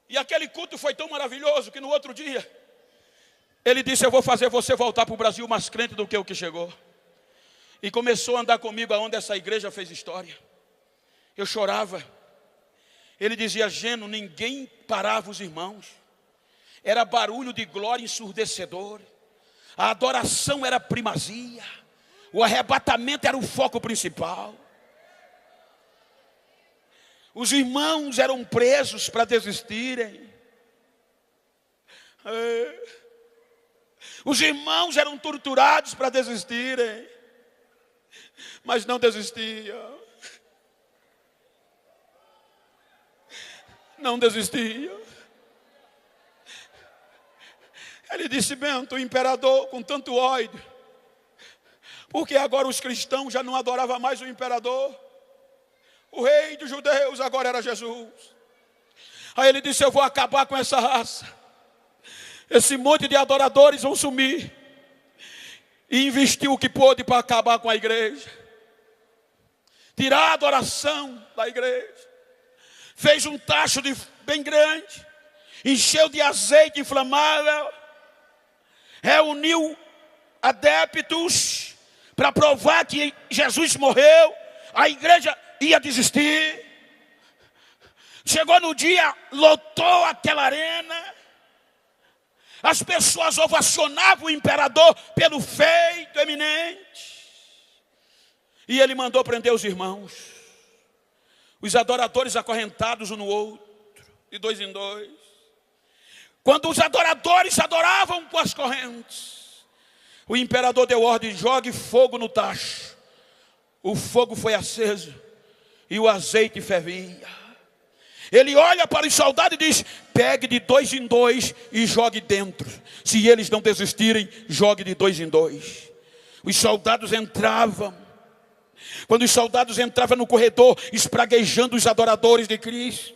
E aquele culto foi tão maravilhoso que no outro dia ele disse: eu vou fazer você voltar para o Brasil mais crente do que o que chegou. E começou a andar comigo aonde essa igreja fez história. Eu chorava. Ele dizia: Geno, ninguém parava os irmãos. Era barulho de glória ensurdecedor. A adoração era primazia. O arrebatamento era o foco principal. Os irmãos eram presos para desistirem. Os irmãos eram torturados para desistirem. Mas não desistiam. Não desistia. Ele disse: Bento, o imperador, com tanto ódio, Porque agora os cristãos já não adoravam mais o imperador. O rei dos judeus agora era Jesus. Aí ele disse: eu vou acabar com essa raça. Esse monte de adoradores vão sumir. E investiu o que pôde para acabar com a igreja. Tirar a adoração da igreja. Fez um tacho bem grande. Encheu de azeite inflamável. Reuniu adeptos para provar que Jesus morreu. A igreja ia desistir. Chegou no dia, lotou aquela arena. As pessoas ovacionavam o imperador pelo feito eminente. E ele mandou prender os irmãos. Os adoradores acorrentados um no outro, de dois em dois. Quando os adoradores adoravam com as correntes, o imperador deu ordem: jogue fogo no tacho. O fogo foi aceso e o azeite fervia. Ele olha para os soldados e diz: pegue de dois em dois e jogue dentro. Se eles não desistirem, jogue de dois em dois. Os soldados entravam. Quando os soldados entravam no corredor, espraguejando os adoradores de Cristo,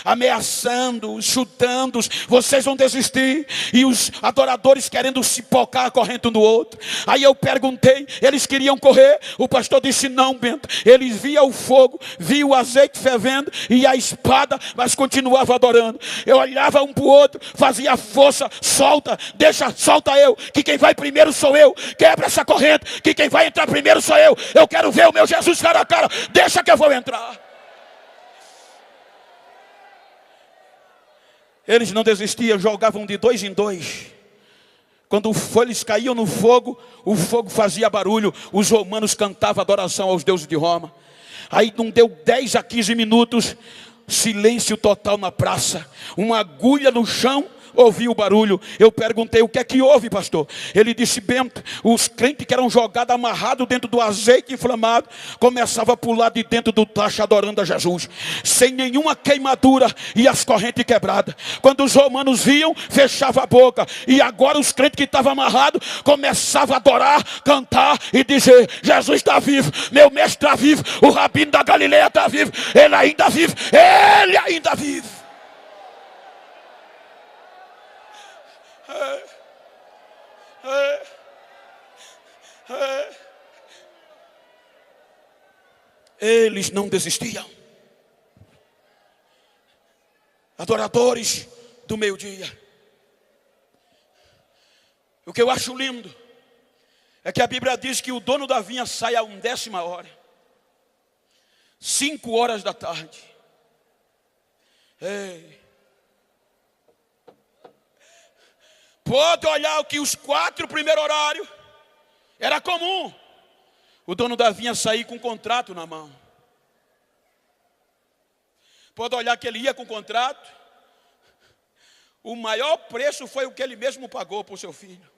ameaçando-os, chutando-os, vocês vão desistir. E os adoradores querendo se pocar a corrente um do outro. Aí eu perguntei, eles queriam correr? O pastor disse: não, Bento. Eles viam o fogo, viam o azeite fervendo e a espada, mas continuavam adorando. Eu olhava um para o outro, fazia força: solta, deixa, solta eu, que quem vai primeiro sou eu. Quebra essa corrente, que quem vai entrar primeiro sou eu. Eu quero ver o meu Jesus cara a cara, deixa que eu vou entrar. Eles não desistiam, jogavam de dois em dois. Quando eles caíam no fogo, o fogo fazia barulho. Os romanos cantavam adoração aos deuses de Roma. Aí não deu 10 a 15 minutos, silêncio total na praça. Uma agulha no chão, ouvi o barulho. Eu perguntei: o que é que houve, pastor? Ele disse: Bento, os crentes que eram jogados amarrados dentro do azeite inflamado começavam a pular de dentro do tacho adorando a Jesus, sem nenhuma queimadura e as correntes quebradas. Quando os romanos viam, fechavam a boca. E agora os crentes que estavam amarrados começavam a adorar, cantar e dizer: Jesus está vivo, meu mestre está vivo, o rabino da Galileia está vivo, ele ainda vive, ele ainda vive. Eles não desistiam. Adoradores do meio-dia. O que eu acho lindo é que a Bíblia diz que o dono da vinha sai a 1/10 hora, 5 horas da tarde. Ei, pode olhar o que os 4 primeiros horários era comum. O dono da vinha sair com um contrato na mão. Pode olhar que ele ia com contrato. O maior preço foi o que ele mesmo pagou por seu filho.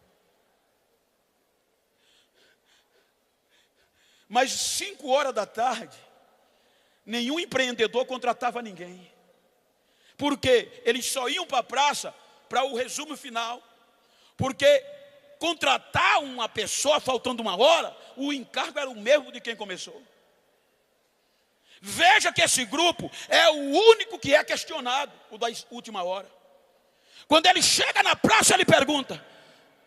Mas 5 horas da tarde, nenhum empreendedor contratava ninguém. Porque eles só iam para a praça para o resumo final. Porque contratar uma pessoa faltando 1 hora, o encargo era o mesmo de quem começou. Veja que esse grupo é o único que é questionado, o da última hora. Quando ele chega na praça, ele pergunta: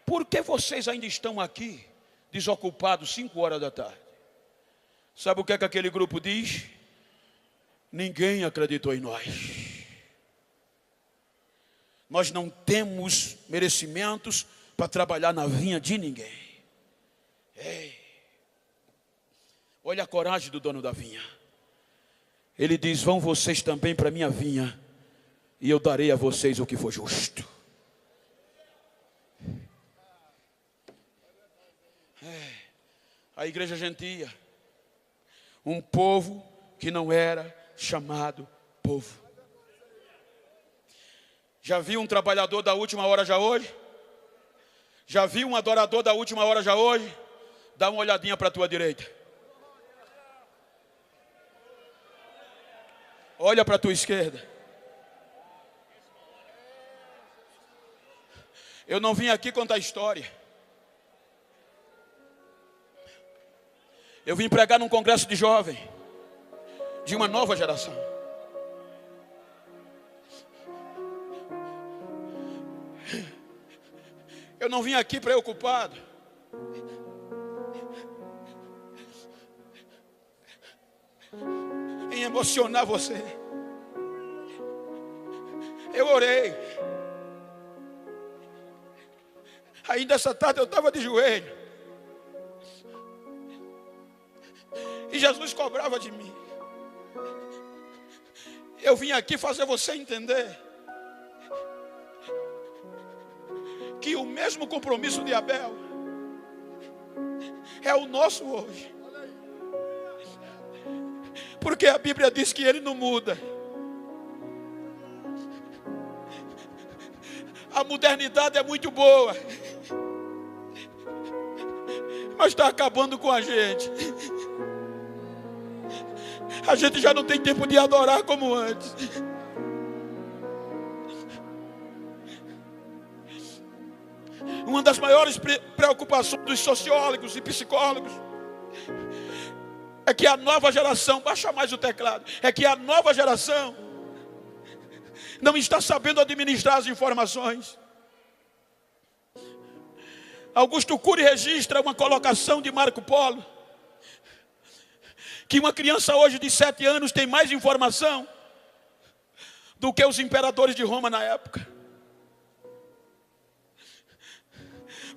por que vocês ainda estão aqui, desocupados, 5 horas da tarde? Sabe o que é que aquele grupo diz? Ninguém acreditou em nós. Nós não temos merecimentos para trabalhar na vinha de ninguém. Ei, olha a coragem do dono da vinha. Ele diz: vão vocês também para a minha vinha, e eu darei a vocês o que for justo. A igreja gentia, um povo que não era chamado povo. Já viu um trabalhador da última hora já hoje? Já viu um adorador da última hora já hoje? Dá uma olhadinha para a tua direita. Olha para a tua esquerda. Eu não vim aqui contar história. Eu vim pregar num congresso de jovem, de uma nova geração. Eu não vim aqui preocupado em emocionar você. Eu orei. Ainda essa tarde eu estava de joelho. E Jesus cobrava de mim. Eu vim aqui fazer você entender que o mesmo compromisso de Abel é o nosso hoje. Porque a Bíblia diz que ele não muda. A modernidade é muito boa, mas está acabando com a gente. A gente já não tem tempo de adorar como antes. Uma das maiores preocupações dos sociólogos e psicólogos é que a nova geração, baixa mais o teclado, é que a nova geração não está sabendo administrar as informações. Augusto Cury registra uma colocação de Marco Polo, que uma criança hoje de 7 anos tem mais informação do que os imperadores de Roma na época.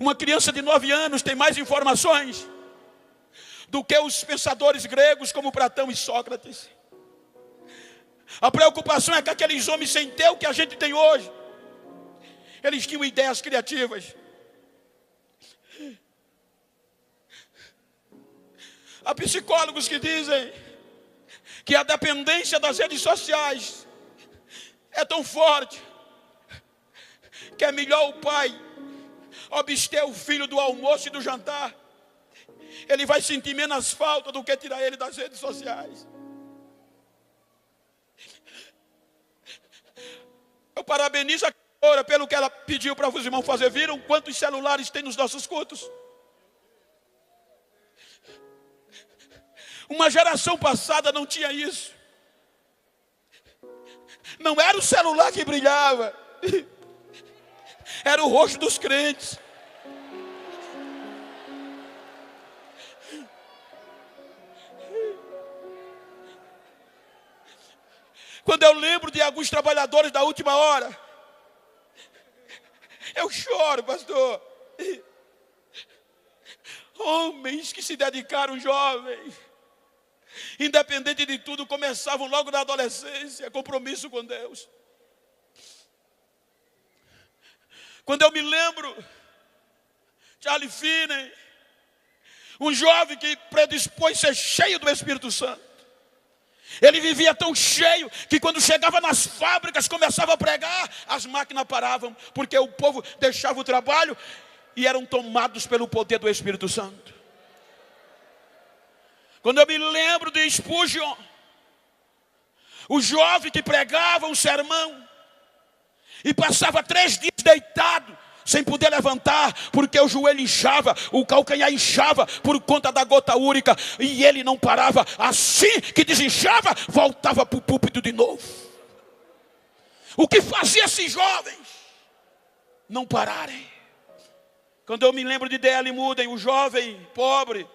Uma criança de 9 anos tem mais informações do que os pensadores gregos como Platão e Sócrates. A preocupação é que aqueles homens sem ter o que a gente tem hoje, eles tinham ideias criativas. Há psicólogos que dizem que a dependência das redes sociais é tão forte que é melhor o pai abster o filho do almoço e do jantar. Ele vai sentir menos falta do que tirar ele das redes sociais. Eu parabenizo a cantora pelo que ela pediu para os irmãos fazer. Viram quantos celulares tem nos nossos cultos? Uma geração passada não tinha isso. Não era o celular que brilhava, era o rosto dos crentes. Quando eu lembro de alguns trabalhadores da última hora, eu choro, pastor. Homens que se dedicaram jovens, independente de tudo, começavam logo na adolescência, compromisso com Deus. Quando eu me lembro, Charlie Finney, um jovem que predispôs ser cheio do Espírito Santo. Ele vivia tão cheio que quando chegava nas fábricas, começava a pregar, as máquinas paravam, porque o povo deixava o trabalho e eram tomados pelo poder do Espírito Santo. Quando eu me lembro de Spurgeon, o jovem que pregava um sermão e passava 3 dias deitado, sem poder levantar, porque o joelho inchava, o calcanhar inchava por conta da gota úrica, e ele não parava. Assim que desinchava, voltava para o púlpito de novo. O que fazia esses jovens não pararem? Quando eu me lembro de D.L. Moody, o jovem pobre,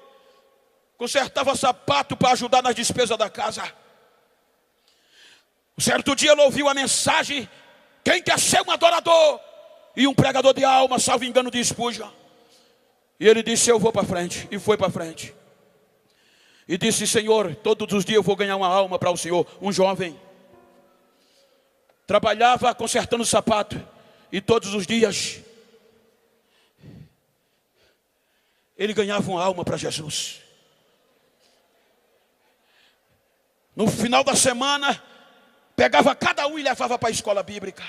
consertava sapato para ajudar nas despesas da casa. Um certo dia ele ouviu a mensagem: quem quer ser um adorador? E um pregador de alma, salvo engano, de Spurgeon. E ele disse: eu vou para frente. E foi para frente. E disse: Senhor, todos os dias eu vou ganhar uma alma para o Senhor. Um jovem trabalhava consertando sapato, e todos os dias ele ganhava uma alma para Jesus. No final da semana, pegava cada um e levava para a escola bíblica.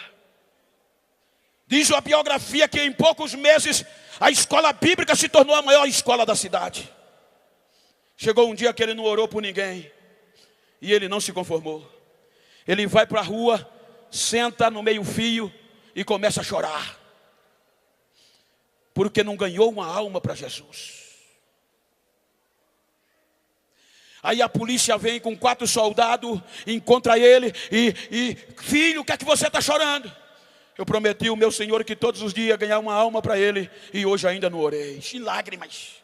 Diz a biografia que em poucos meses a escola bíblica se tornou a maior escola da cidade. Chegou um dia que ele não orou por ninguém e ele não se conformou. Ele vai para a rua, senta no meio-fio e começa a chorar, porque não ganhou uma alma para Jesus. Aí a polícia vem com 4 soldados, encontra ele e filho, o que é que você está chorando? Eu prometi ao meu Senhor que todos os dias ia ganhar uma alma para ele, e hoje ainda não orei. Em lágrimas.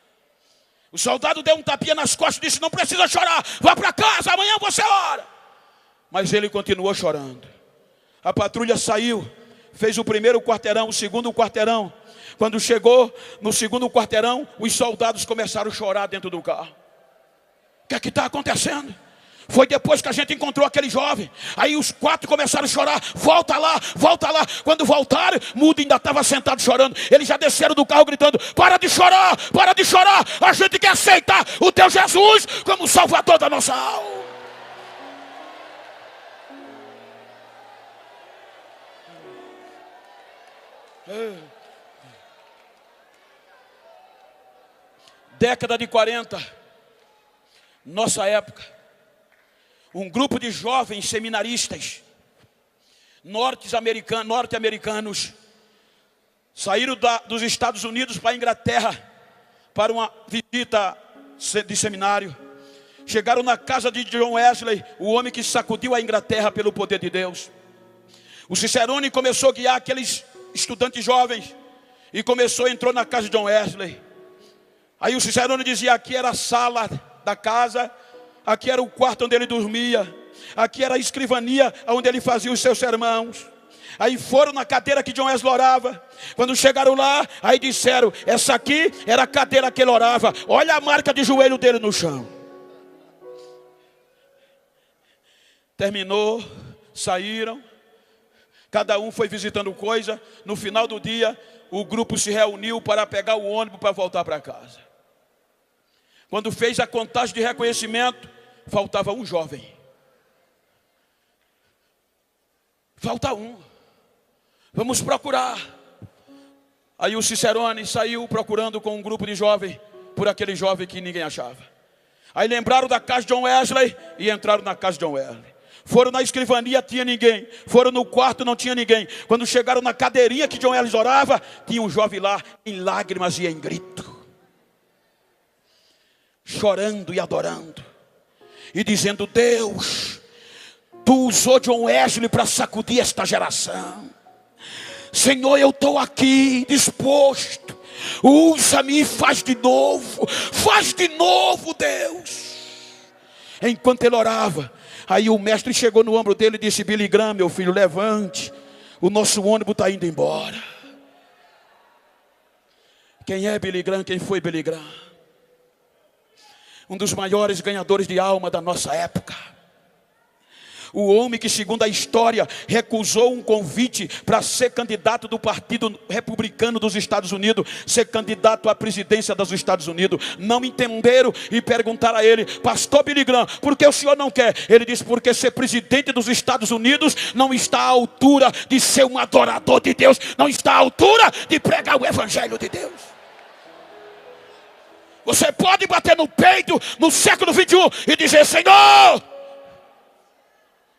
O soldado deu um tapinha nas costas e disse: não precisa chorar, vá para casa, amanhã você ora. Mas ele continuou chorando. A patrulha saiu, fez o primeiro quarteirão, o segundo quarteirão. Quando chegou no segundo quarteirão, os soldados começaram a chorar dentro do carro. O que é que está acontecendo? Foi depois que a gente encontrou aquele jovem. Aí os 4 começaram a chorar. Volta lá, volta lá. Quando voltaram, Mudo ainda estava sentado chorando. Eles já desceram do carro gritando: para de chorar, para de chorar. A gente quer aceitar o teu Jesus como Salvador da nossa alma. Década de 40, nossa época, um grupo de jovens seminaristas norte-americanos saíram dos Estados Unidos para a Inglaterra para uma visita de seminário. Chegaram na casa de John Wesley, o homem que sacudiu a Inglaterra pelo poder de Deus. O Cicerone começou a guiar aqueles estudantes jovens e entrou na casa de John Wesley. Aí o Cicerone dizia: aqui era a sala da casa, aqui era o quarto onde ele dormia, aqui era a escrivania onde ele fazia os seus sermãos. Aí foram na cadeira que John Wesley orava. Quando chegaram lá, aí disseram: essa aqui era a cadeira que ele orava. Olha a marca de joelho dele no chão. Terminou, saíram. Cada um foi visitando coisa. No final do dia, o grupo se reuniu para pegar o ônibus para voltar para casa. Quando fez a contagem de reconhecimento, faltava um jovem. Falta um. Vamos procurar. Aí o Cicerone saiu procurando com um grupo de jovens por aquele jovem que ninguém achava. Aí lembraram da casa de John Wesley e entraram na casa de John Wesley. Foram na escrivania, tinha ninguém. Foram no quarto, não tinha ninguém. Quando chegaram na cadeirinha que John Wesley orava, tinha um jovem lá em lágrimas e em grito, chorando e adorando e dizendo: Deus, tu usou John Wesley para sacudir esta geração. Senhor, eu estou aqui disposto. Usa-me e faz de novo, Deus. Enquanto ele orava, aí o mestre chegou no ombro dele e disse: Billy Graham, meu filho, levante, o nosso ônibus está indo embora. Quem é Billy Graham? Quem foi Billy Graham? Um dos maiores ganhadores de alma da nossa época. O homem que, segundo a história, recusou um convite para ser candidato do Partido Republicano dos Estados Unidos, ser candidato à presidência dos Estados Unidos. Não entenderam e perguntaram a ele: pastor Billy Graham, por que o senhor não quer? Ele disse: porque ser presidente dos Estados Unidos não está à altura de ser um adorador de Deus, não está à altura de pregar o evangelho de Deus. Você pode bater no peito no século 21 e dizer: Senhor,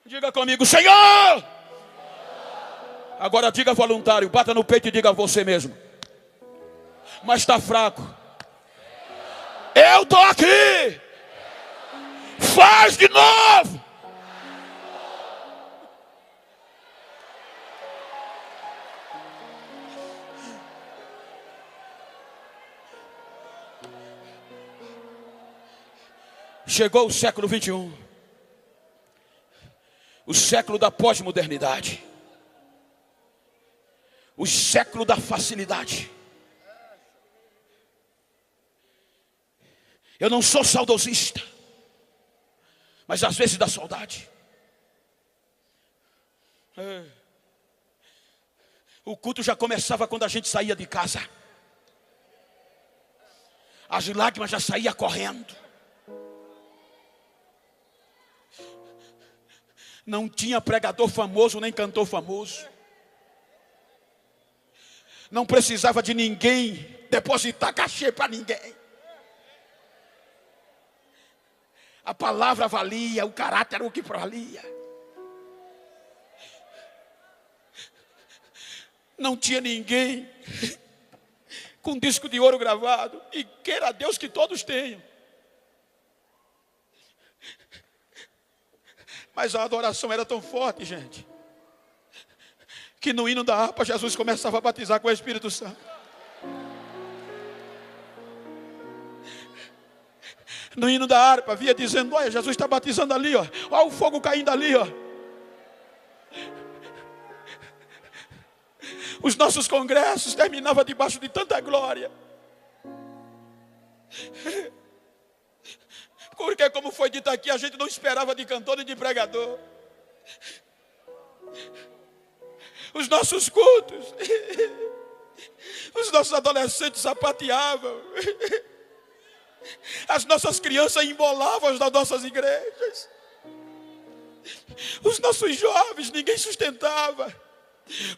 diga comigo, Senhor. Agora diga voluntário, bata no peito e diga a você mesmo: mas está fraco. Eu estou aqui. Faz de novo. Chegou o século 21. O século da pós-modernidade. O século da facilidade. Eu não sou saudosista, mas às vezes dá saudade. O culto já começava quando a gente saía de casa. As lágrimas já saíam correndo. Não tinha pregador famoso, nem cantor famoso. Não precisava de ninguém depositar cachê para ninguém. A palavra valia, o caráter era o que valia. Não tinha ninguém com disco de ouro gravado. E queira Deus que todos tenham. Mas a adoração era tão forte, gente, que no hino da harpa Jesus começava a batizar com o Espírito Santo. No hino da harpa via dizendo: olha, Jesus está batizando ali, ó. Olha o fogo caindo ali, ó. Os nossos congressos terminavam debaixo de tanta glória. Porque, como foi dito aqui, a gente não esperava de cantor e de pregador. Os nossos cultos, os nossos adolescentes sapateavam, as nossas crianças embolavam nas nossas igrejas, os nossos jovens ninguém sustentava.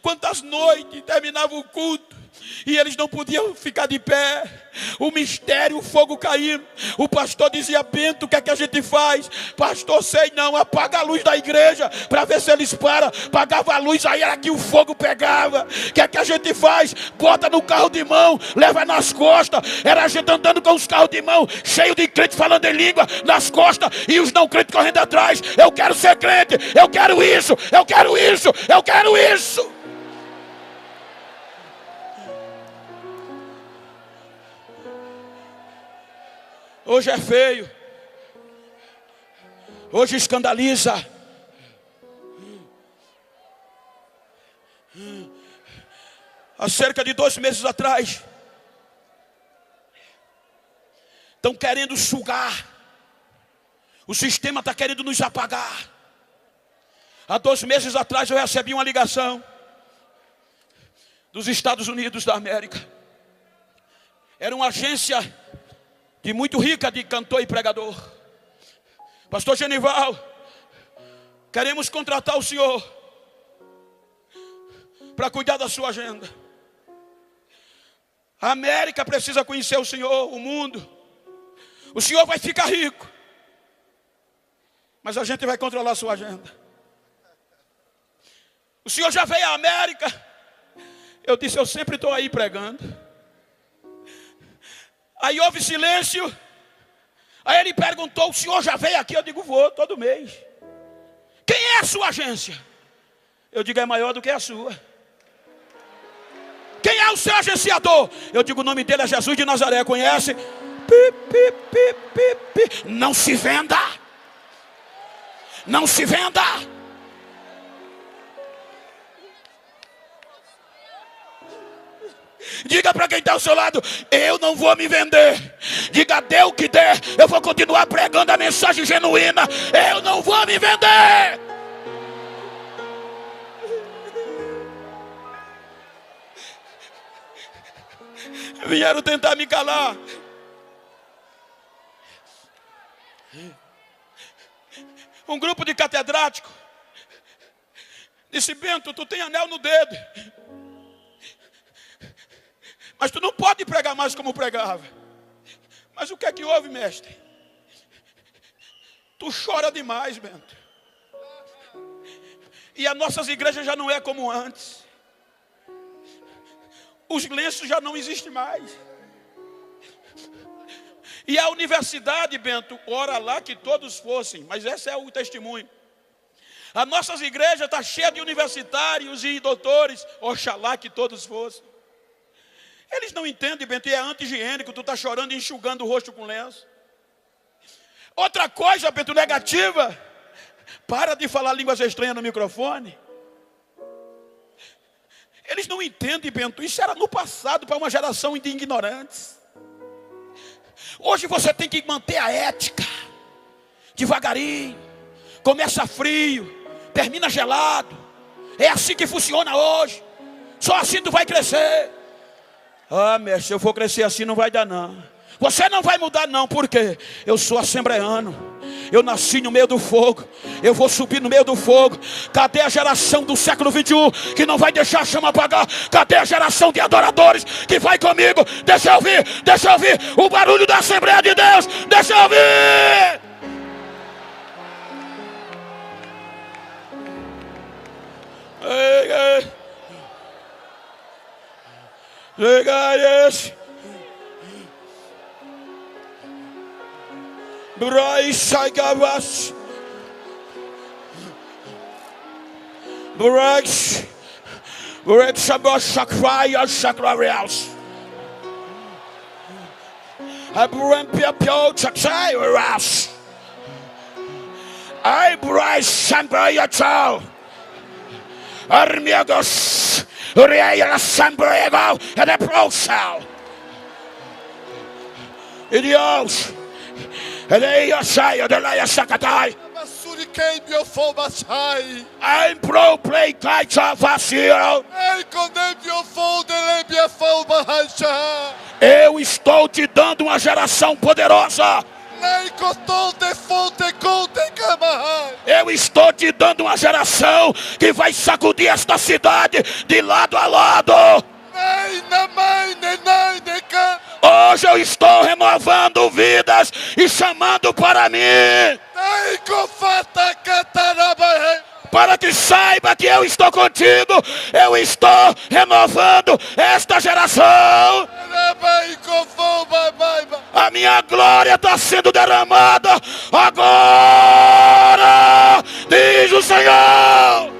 Quantas noites terminava o culto e eles não podiam ficar de pé, o mistério, o fogo caindo. O pastor dizia: Bento, o que é que a gente faz? Pastor, sei não, apaga a luz da igreja para ver se eles param. Apagava a luz, aí era que o fogo pegava. O que é que a gente faz? Bota no carro de mão, leva nas costas. Era a gente andando com os carros de mão, cheio de crente falando em língua nas costas, e os não crentes correndo atrás. Eu quero ser crente, eu quero isso, eu quero isso, eu quero isso. Hoje é feio, hoje escandaliza. Há cerca de 2 meses atrás, estão querendo sugar, o sistema está querendo nos apagar. Há 2 meses atrás eu recebi uma ligação dos Estados Unidos da América. Era uma agência muito rica de cantor e pregador. Pastor Genival, queremos contratar o senhor para cuidar da sua agenda. A América precisa conhecer o senhor, o mundo. O senhor vai ficar rico, mas a gente vai controlar a sua agenda. O senhor já veio à América? Eu disse: eu sempre estou aí pregando. Aí houve silêncio. Aí ele perguntou: o senhor já veio aqui? Eu digo: vou, todo mês. Quem é a sua agência? Eu digo: é maior do que a sua. Quem é o seu agenciador? Eu digo: o nome dele é Jesus de Nazaré. Conhece? Não se venda. Não se venda. Diga para quem está ao seu lado: eu não vou me vender. Diga: dê o que der, eu vou continuar pregando a mensagem genuína. Eu não vou me vender. Vieram tentar me calar. Um grupo de catedráticos disse: Bento, tu tem anel no dedo, mas tu não pode pregar mais como pregava. Mas o que é que houve, mestre? Tu chora demais, Bento. E as nossas igrejas já não é como antes. Os lenços já não existem mais. E a universidade, Bento, ora lá que todos fossem. Mas esse é o testemunho. As nossas igrejas estão cheias de universitários e doutores. Oxalá que todos fossem. Eles não entendem, Bento, e é anti-higiênico. Tu está chorando e enxugando o rosto com lenço. Outra coisa, Bento, negativa: para de falar línguas estranhas no microfone. Eles não entendem, Bento, isso era no passado para uma geração de ignorantes. Hoje você tem que manter a ética. Devagarinho. Começa frio, termina gelado. É assim que funciona hoje. Só assim tu vai crescer. Ah, mestre, se eu for crescer assim não vai dar não. Você não vai mudar não, por quê? Eu sou assembleano. Eu nasci no meio do fogo. Eu vou subir no meio do fogo. Cadê a geração do século 21 que não vai deixar a chama apagar? Cadê a geração de adoradores que vai comigo? Deixa eu ouvir o barulho da Assembleia de Deus. Deixa eu ouvir. Ei, ei. Chega esse. Brai sai gavas. Breaks. Breaks about Shakfire Shakrarials. I bring people to Chakshai. I bring Sambaya Chow. Armiagos. Uriah Sambrego and a pro cell. Idios. And they are shy of the Laya Sakatai. I'm pro play Kaita Vacilo. Eu estou te dando uma geração poderosa. Eu estou te dando uma geração que vai sacudir esta cidade de lado a lado. Hoje eu estou renovando vidas e chamando para mim. Para que saiba que eu estou contigo, eu estou renovando esta geração. A minha glória está sendo derramada agora, diz o Senhor.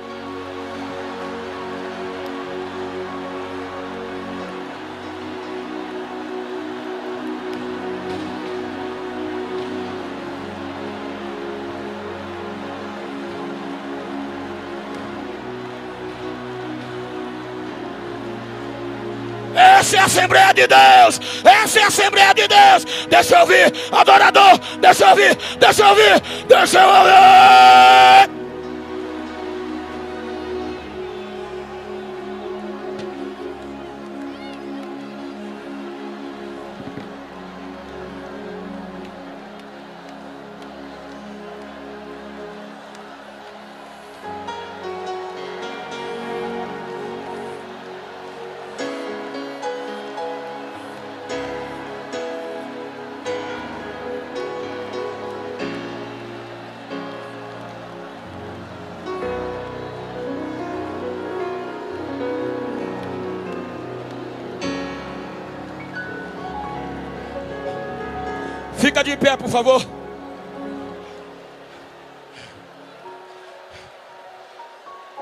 Essa é a Assembleia de Deus. Essa é a Assembleia de Deus. Deixa eu ouvir, adorador. Deixa eu ouvir, deixa eu ouvir, deixa eu ouvir. Fica de pé, por favor.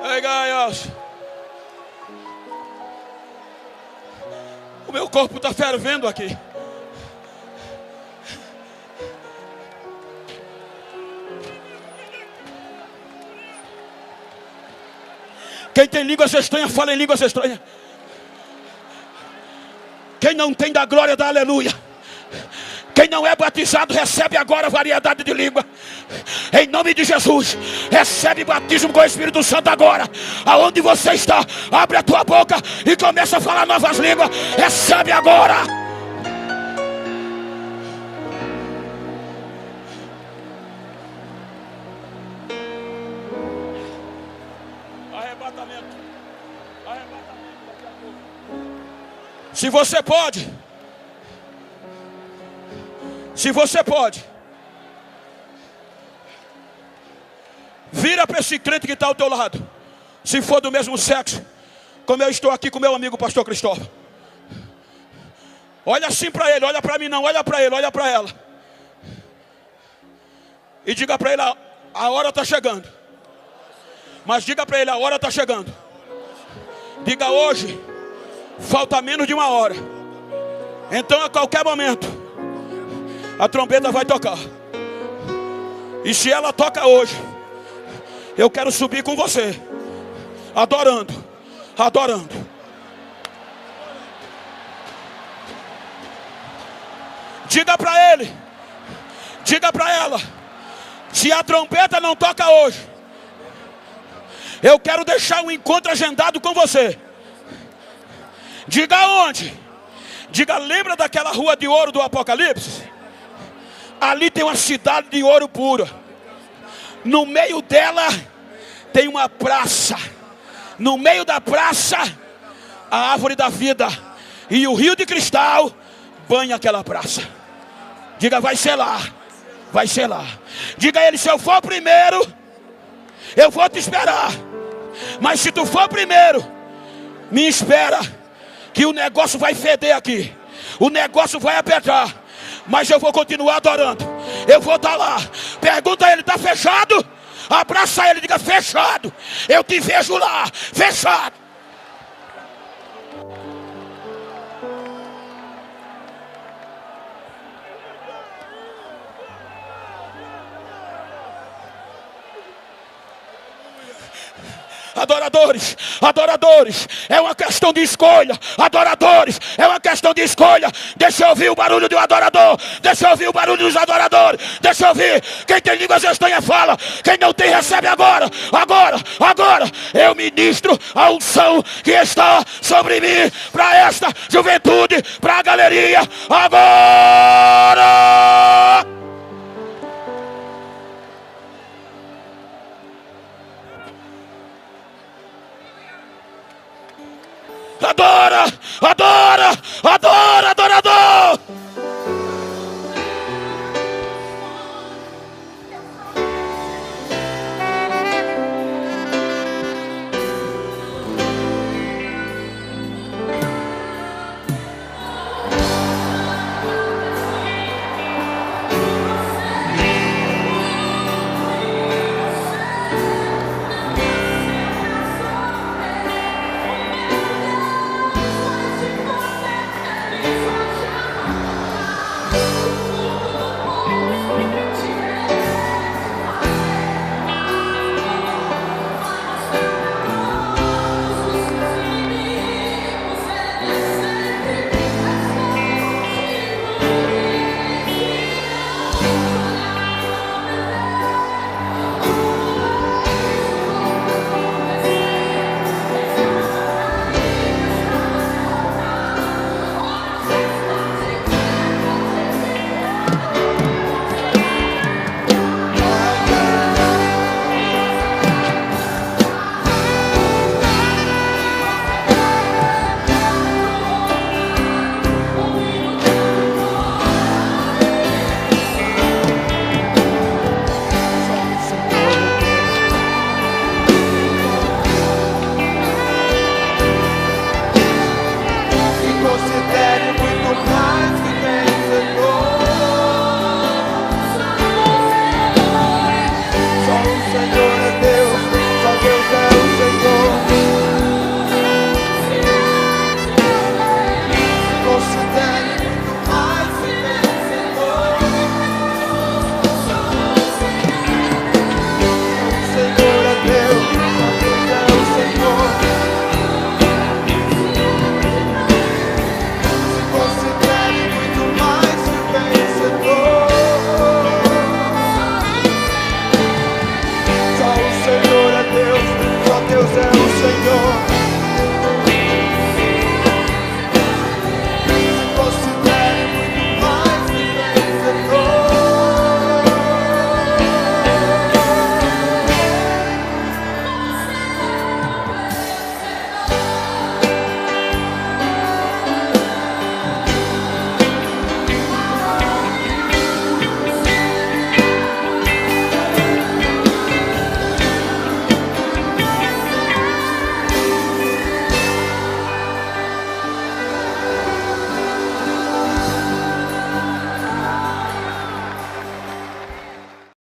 Ei, Gaios. O meu corpo está fervendo aqui. Quem tem línguas estranhas, fala em línguas estranhas. Quem não tem da glória, dá aleluia. Quem não é batizado, recebe agora variedade de língua. Em nome de Jesus, recebe batismo com o Espírito Santo agora. Aonde você está, abre a tua boca e começa a falar novas línguas. Recebe agora. Arrebatamento. Arrebatamento daqui a pouco. Se você pode. Se você pode, vira para esse crente que está ao teu lado. Se for do mesmo sexo, como eu estou aqui com meu amigo pastor Cristóvão. Olha assim para ele, olha para mim não, olha para ele, olha para ela. E diga para ele, a hora está chegando. Mas diga para ele, a hora está chegando. Diga hoje, falta menos de uma hora. Então a qualquer momento a trombeta vai tocar. E se ela toca hoje, eu quero subir com você, adorando, adorando. Diga para ele, diga para ela, se a trombeta não toca hoje, eu quero deixar um encontro agendado com você. Diga onde? Diga, lembra daquela rua de ouro do Apocalipse? Ali tem uma cidade de ouro puro. No meio dela tem uma praça. No meio da praça, a árvore da vida. E o rio de cristal banha aquela praça. Diga, vai ser lá. Vai ser lá. Diga a ele, se eu for primeiro, eu vou te esperar. Mas se tu for primeiro, me espera, que o negócio vai feder aqui. O negócio vai apertar. Mas eu vou continuar adorando. Eu vou estar lá. Pergunta a ele, está fechado? Abraça ele e diga: fechado. Eu te vejo lá, fechado. Adoradores, adoradores, é uma questão de escolha. Adoradores, é uma questão de escolha. Deixa eu ouvir o barulho do adorador. Deixa eu ouvir o barulho dos adoradores. Deixa eu ouvir. Quem tem línguas estranhas fala. Quem não tem recebe agora. Agora. Eu ministro a unção que está sobre mim para esta juventude, para a galeria. Agora. Adora, adorador.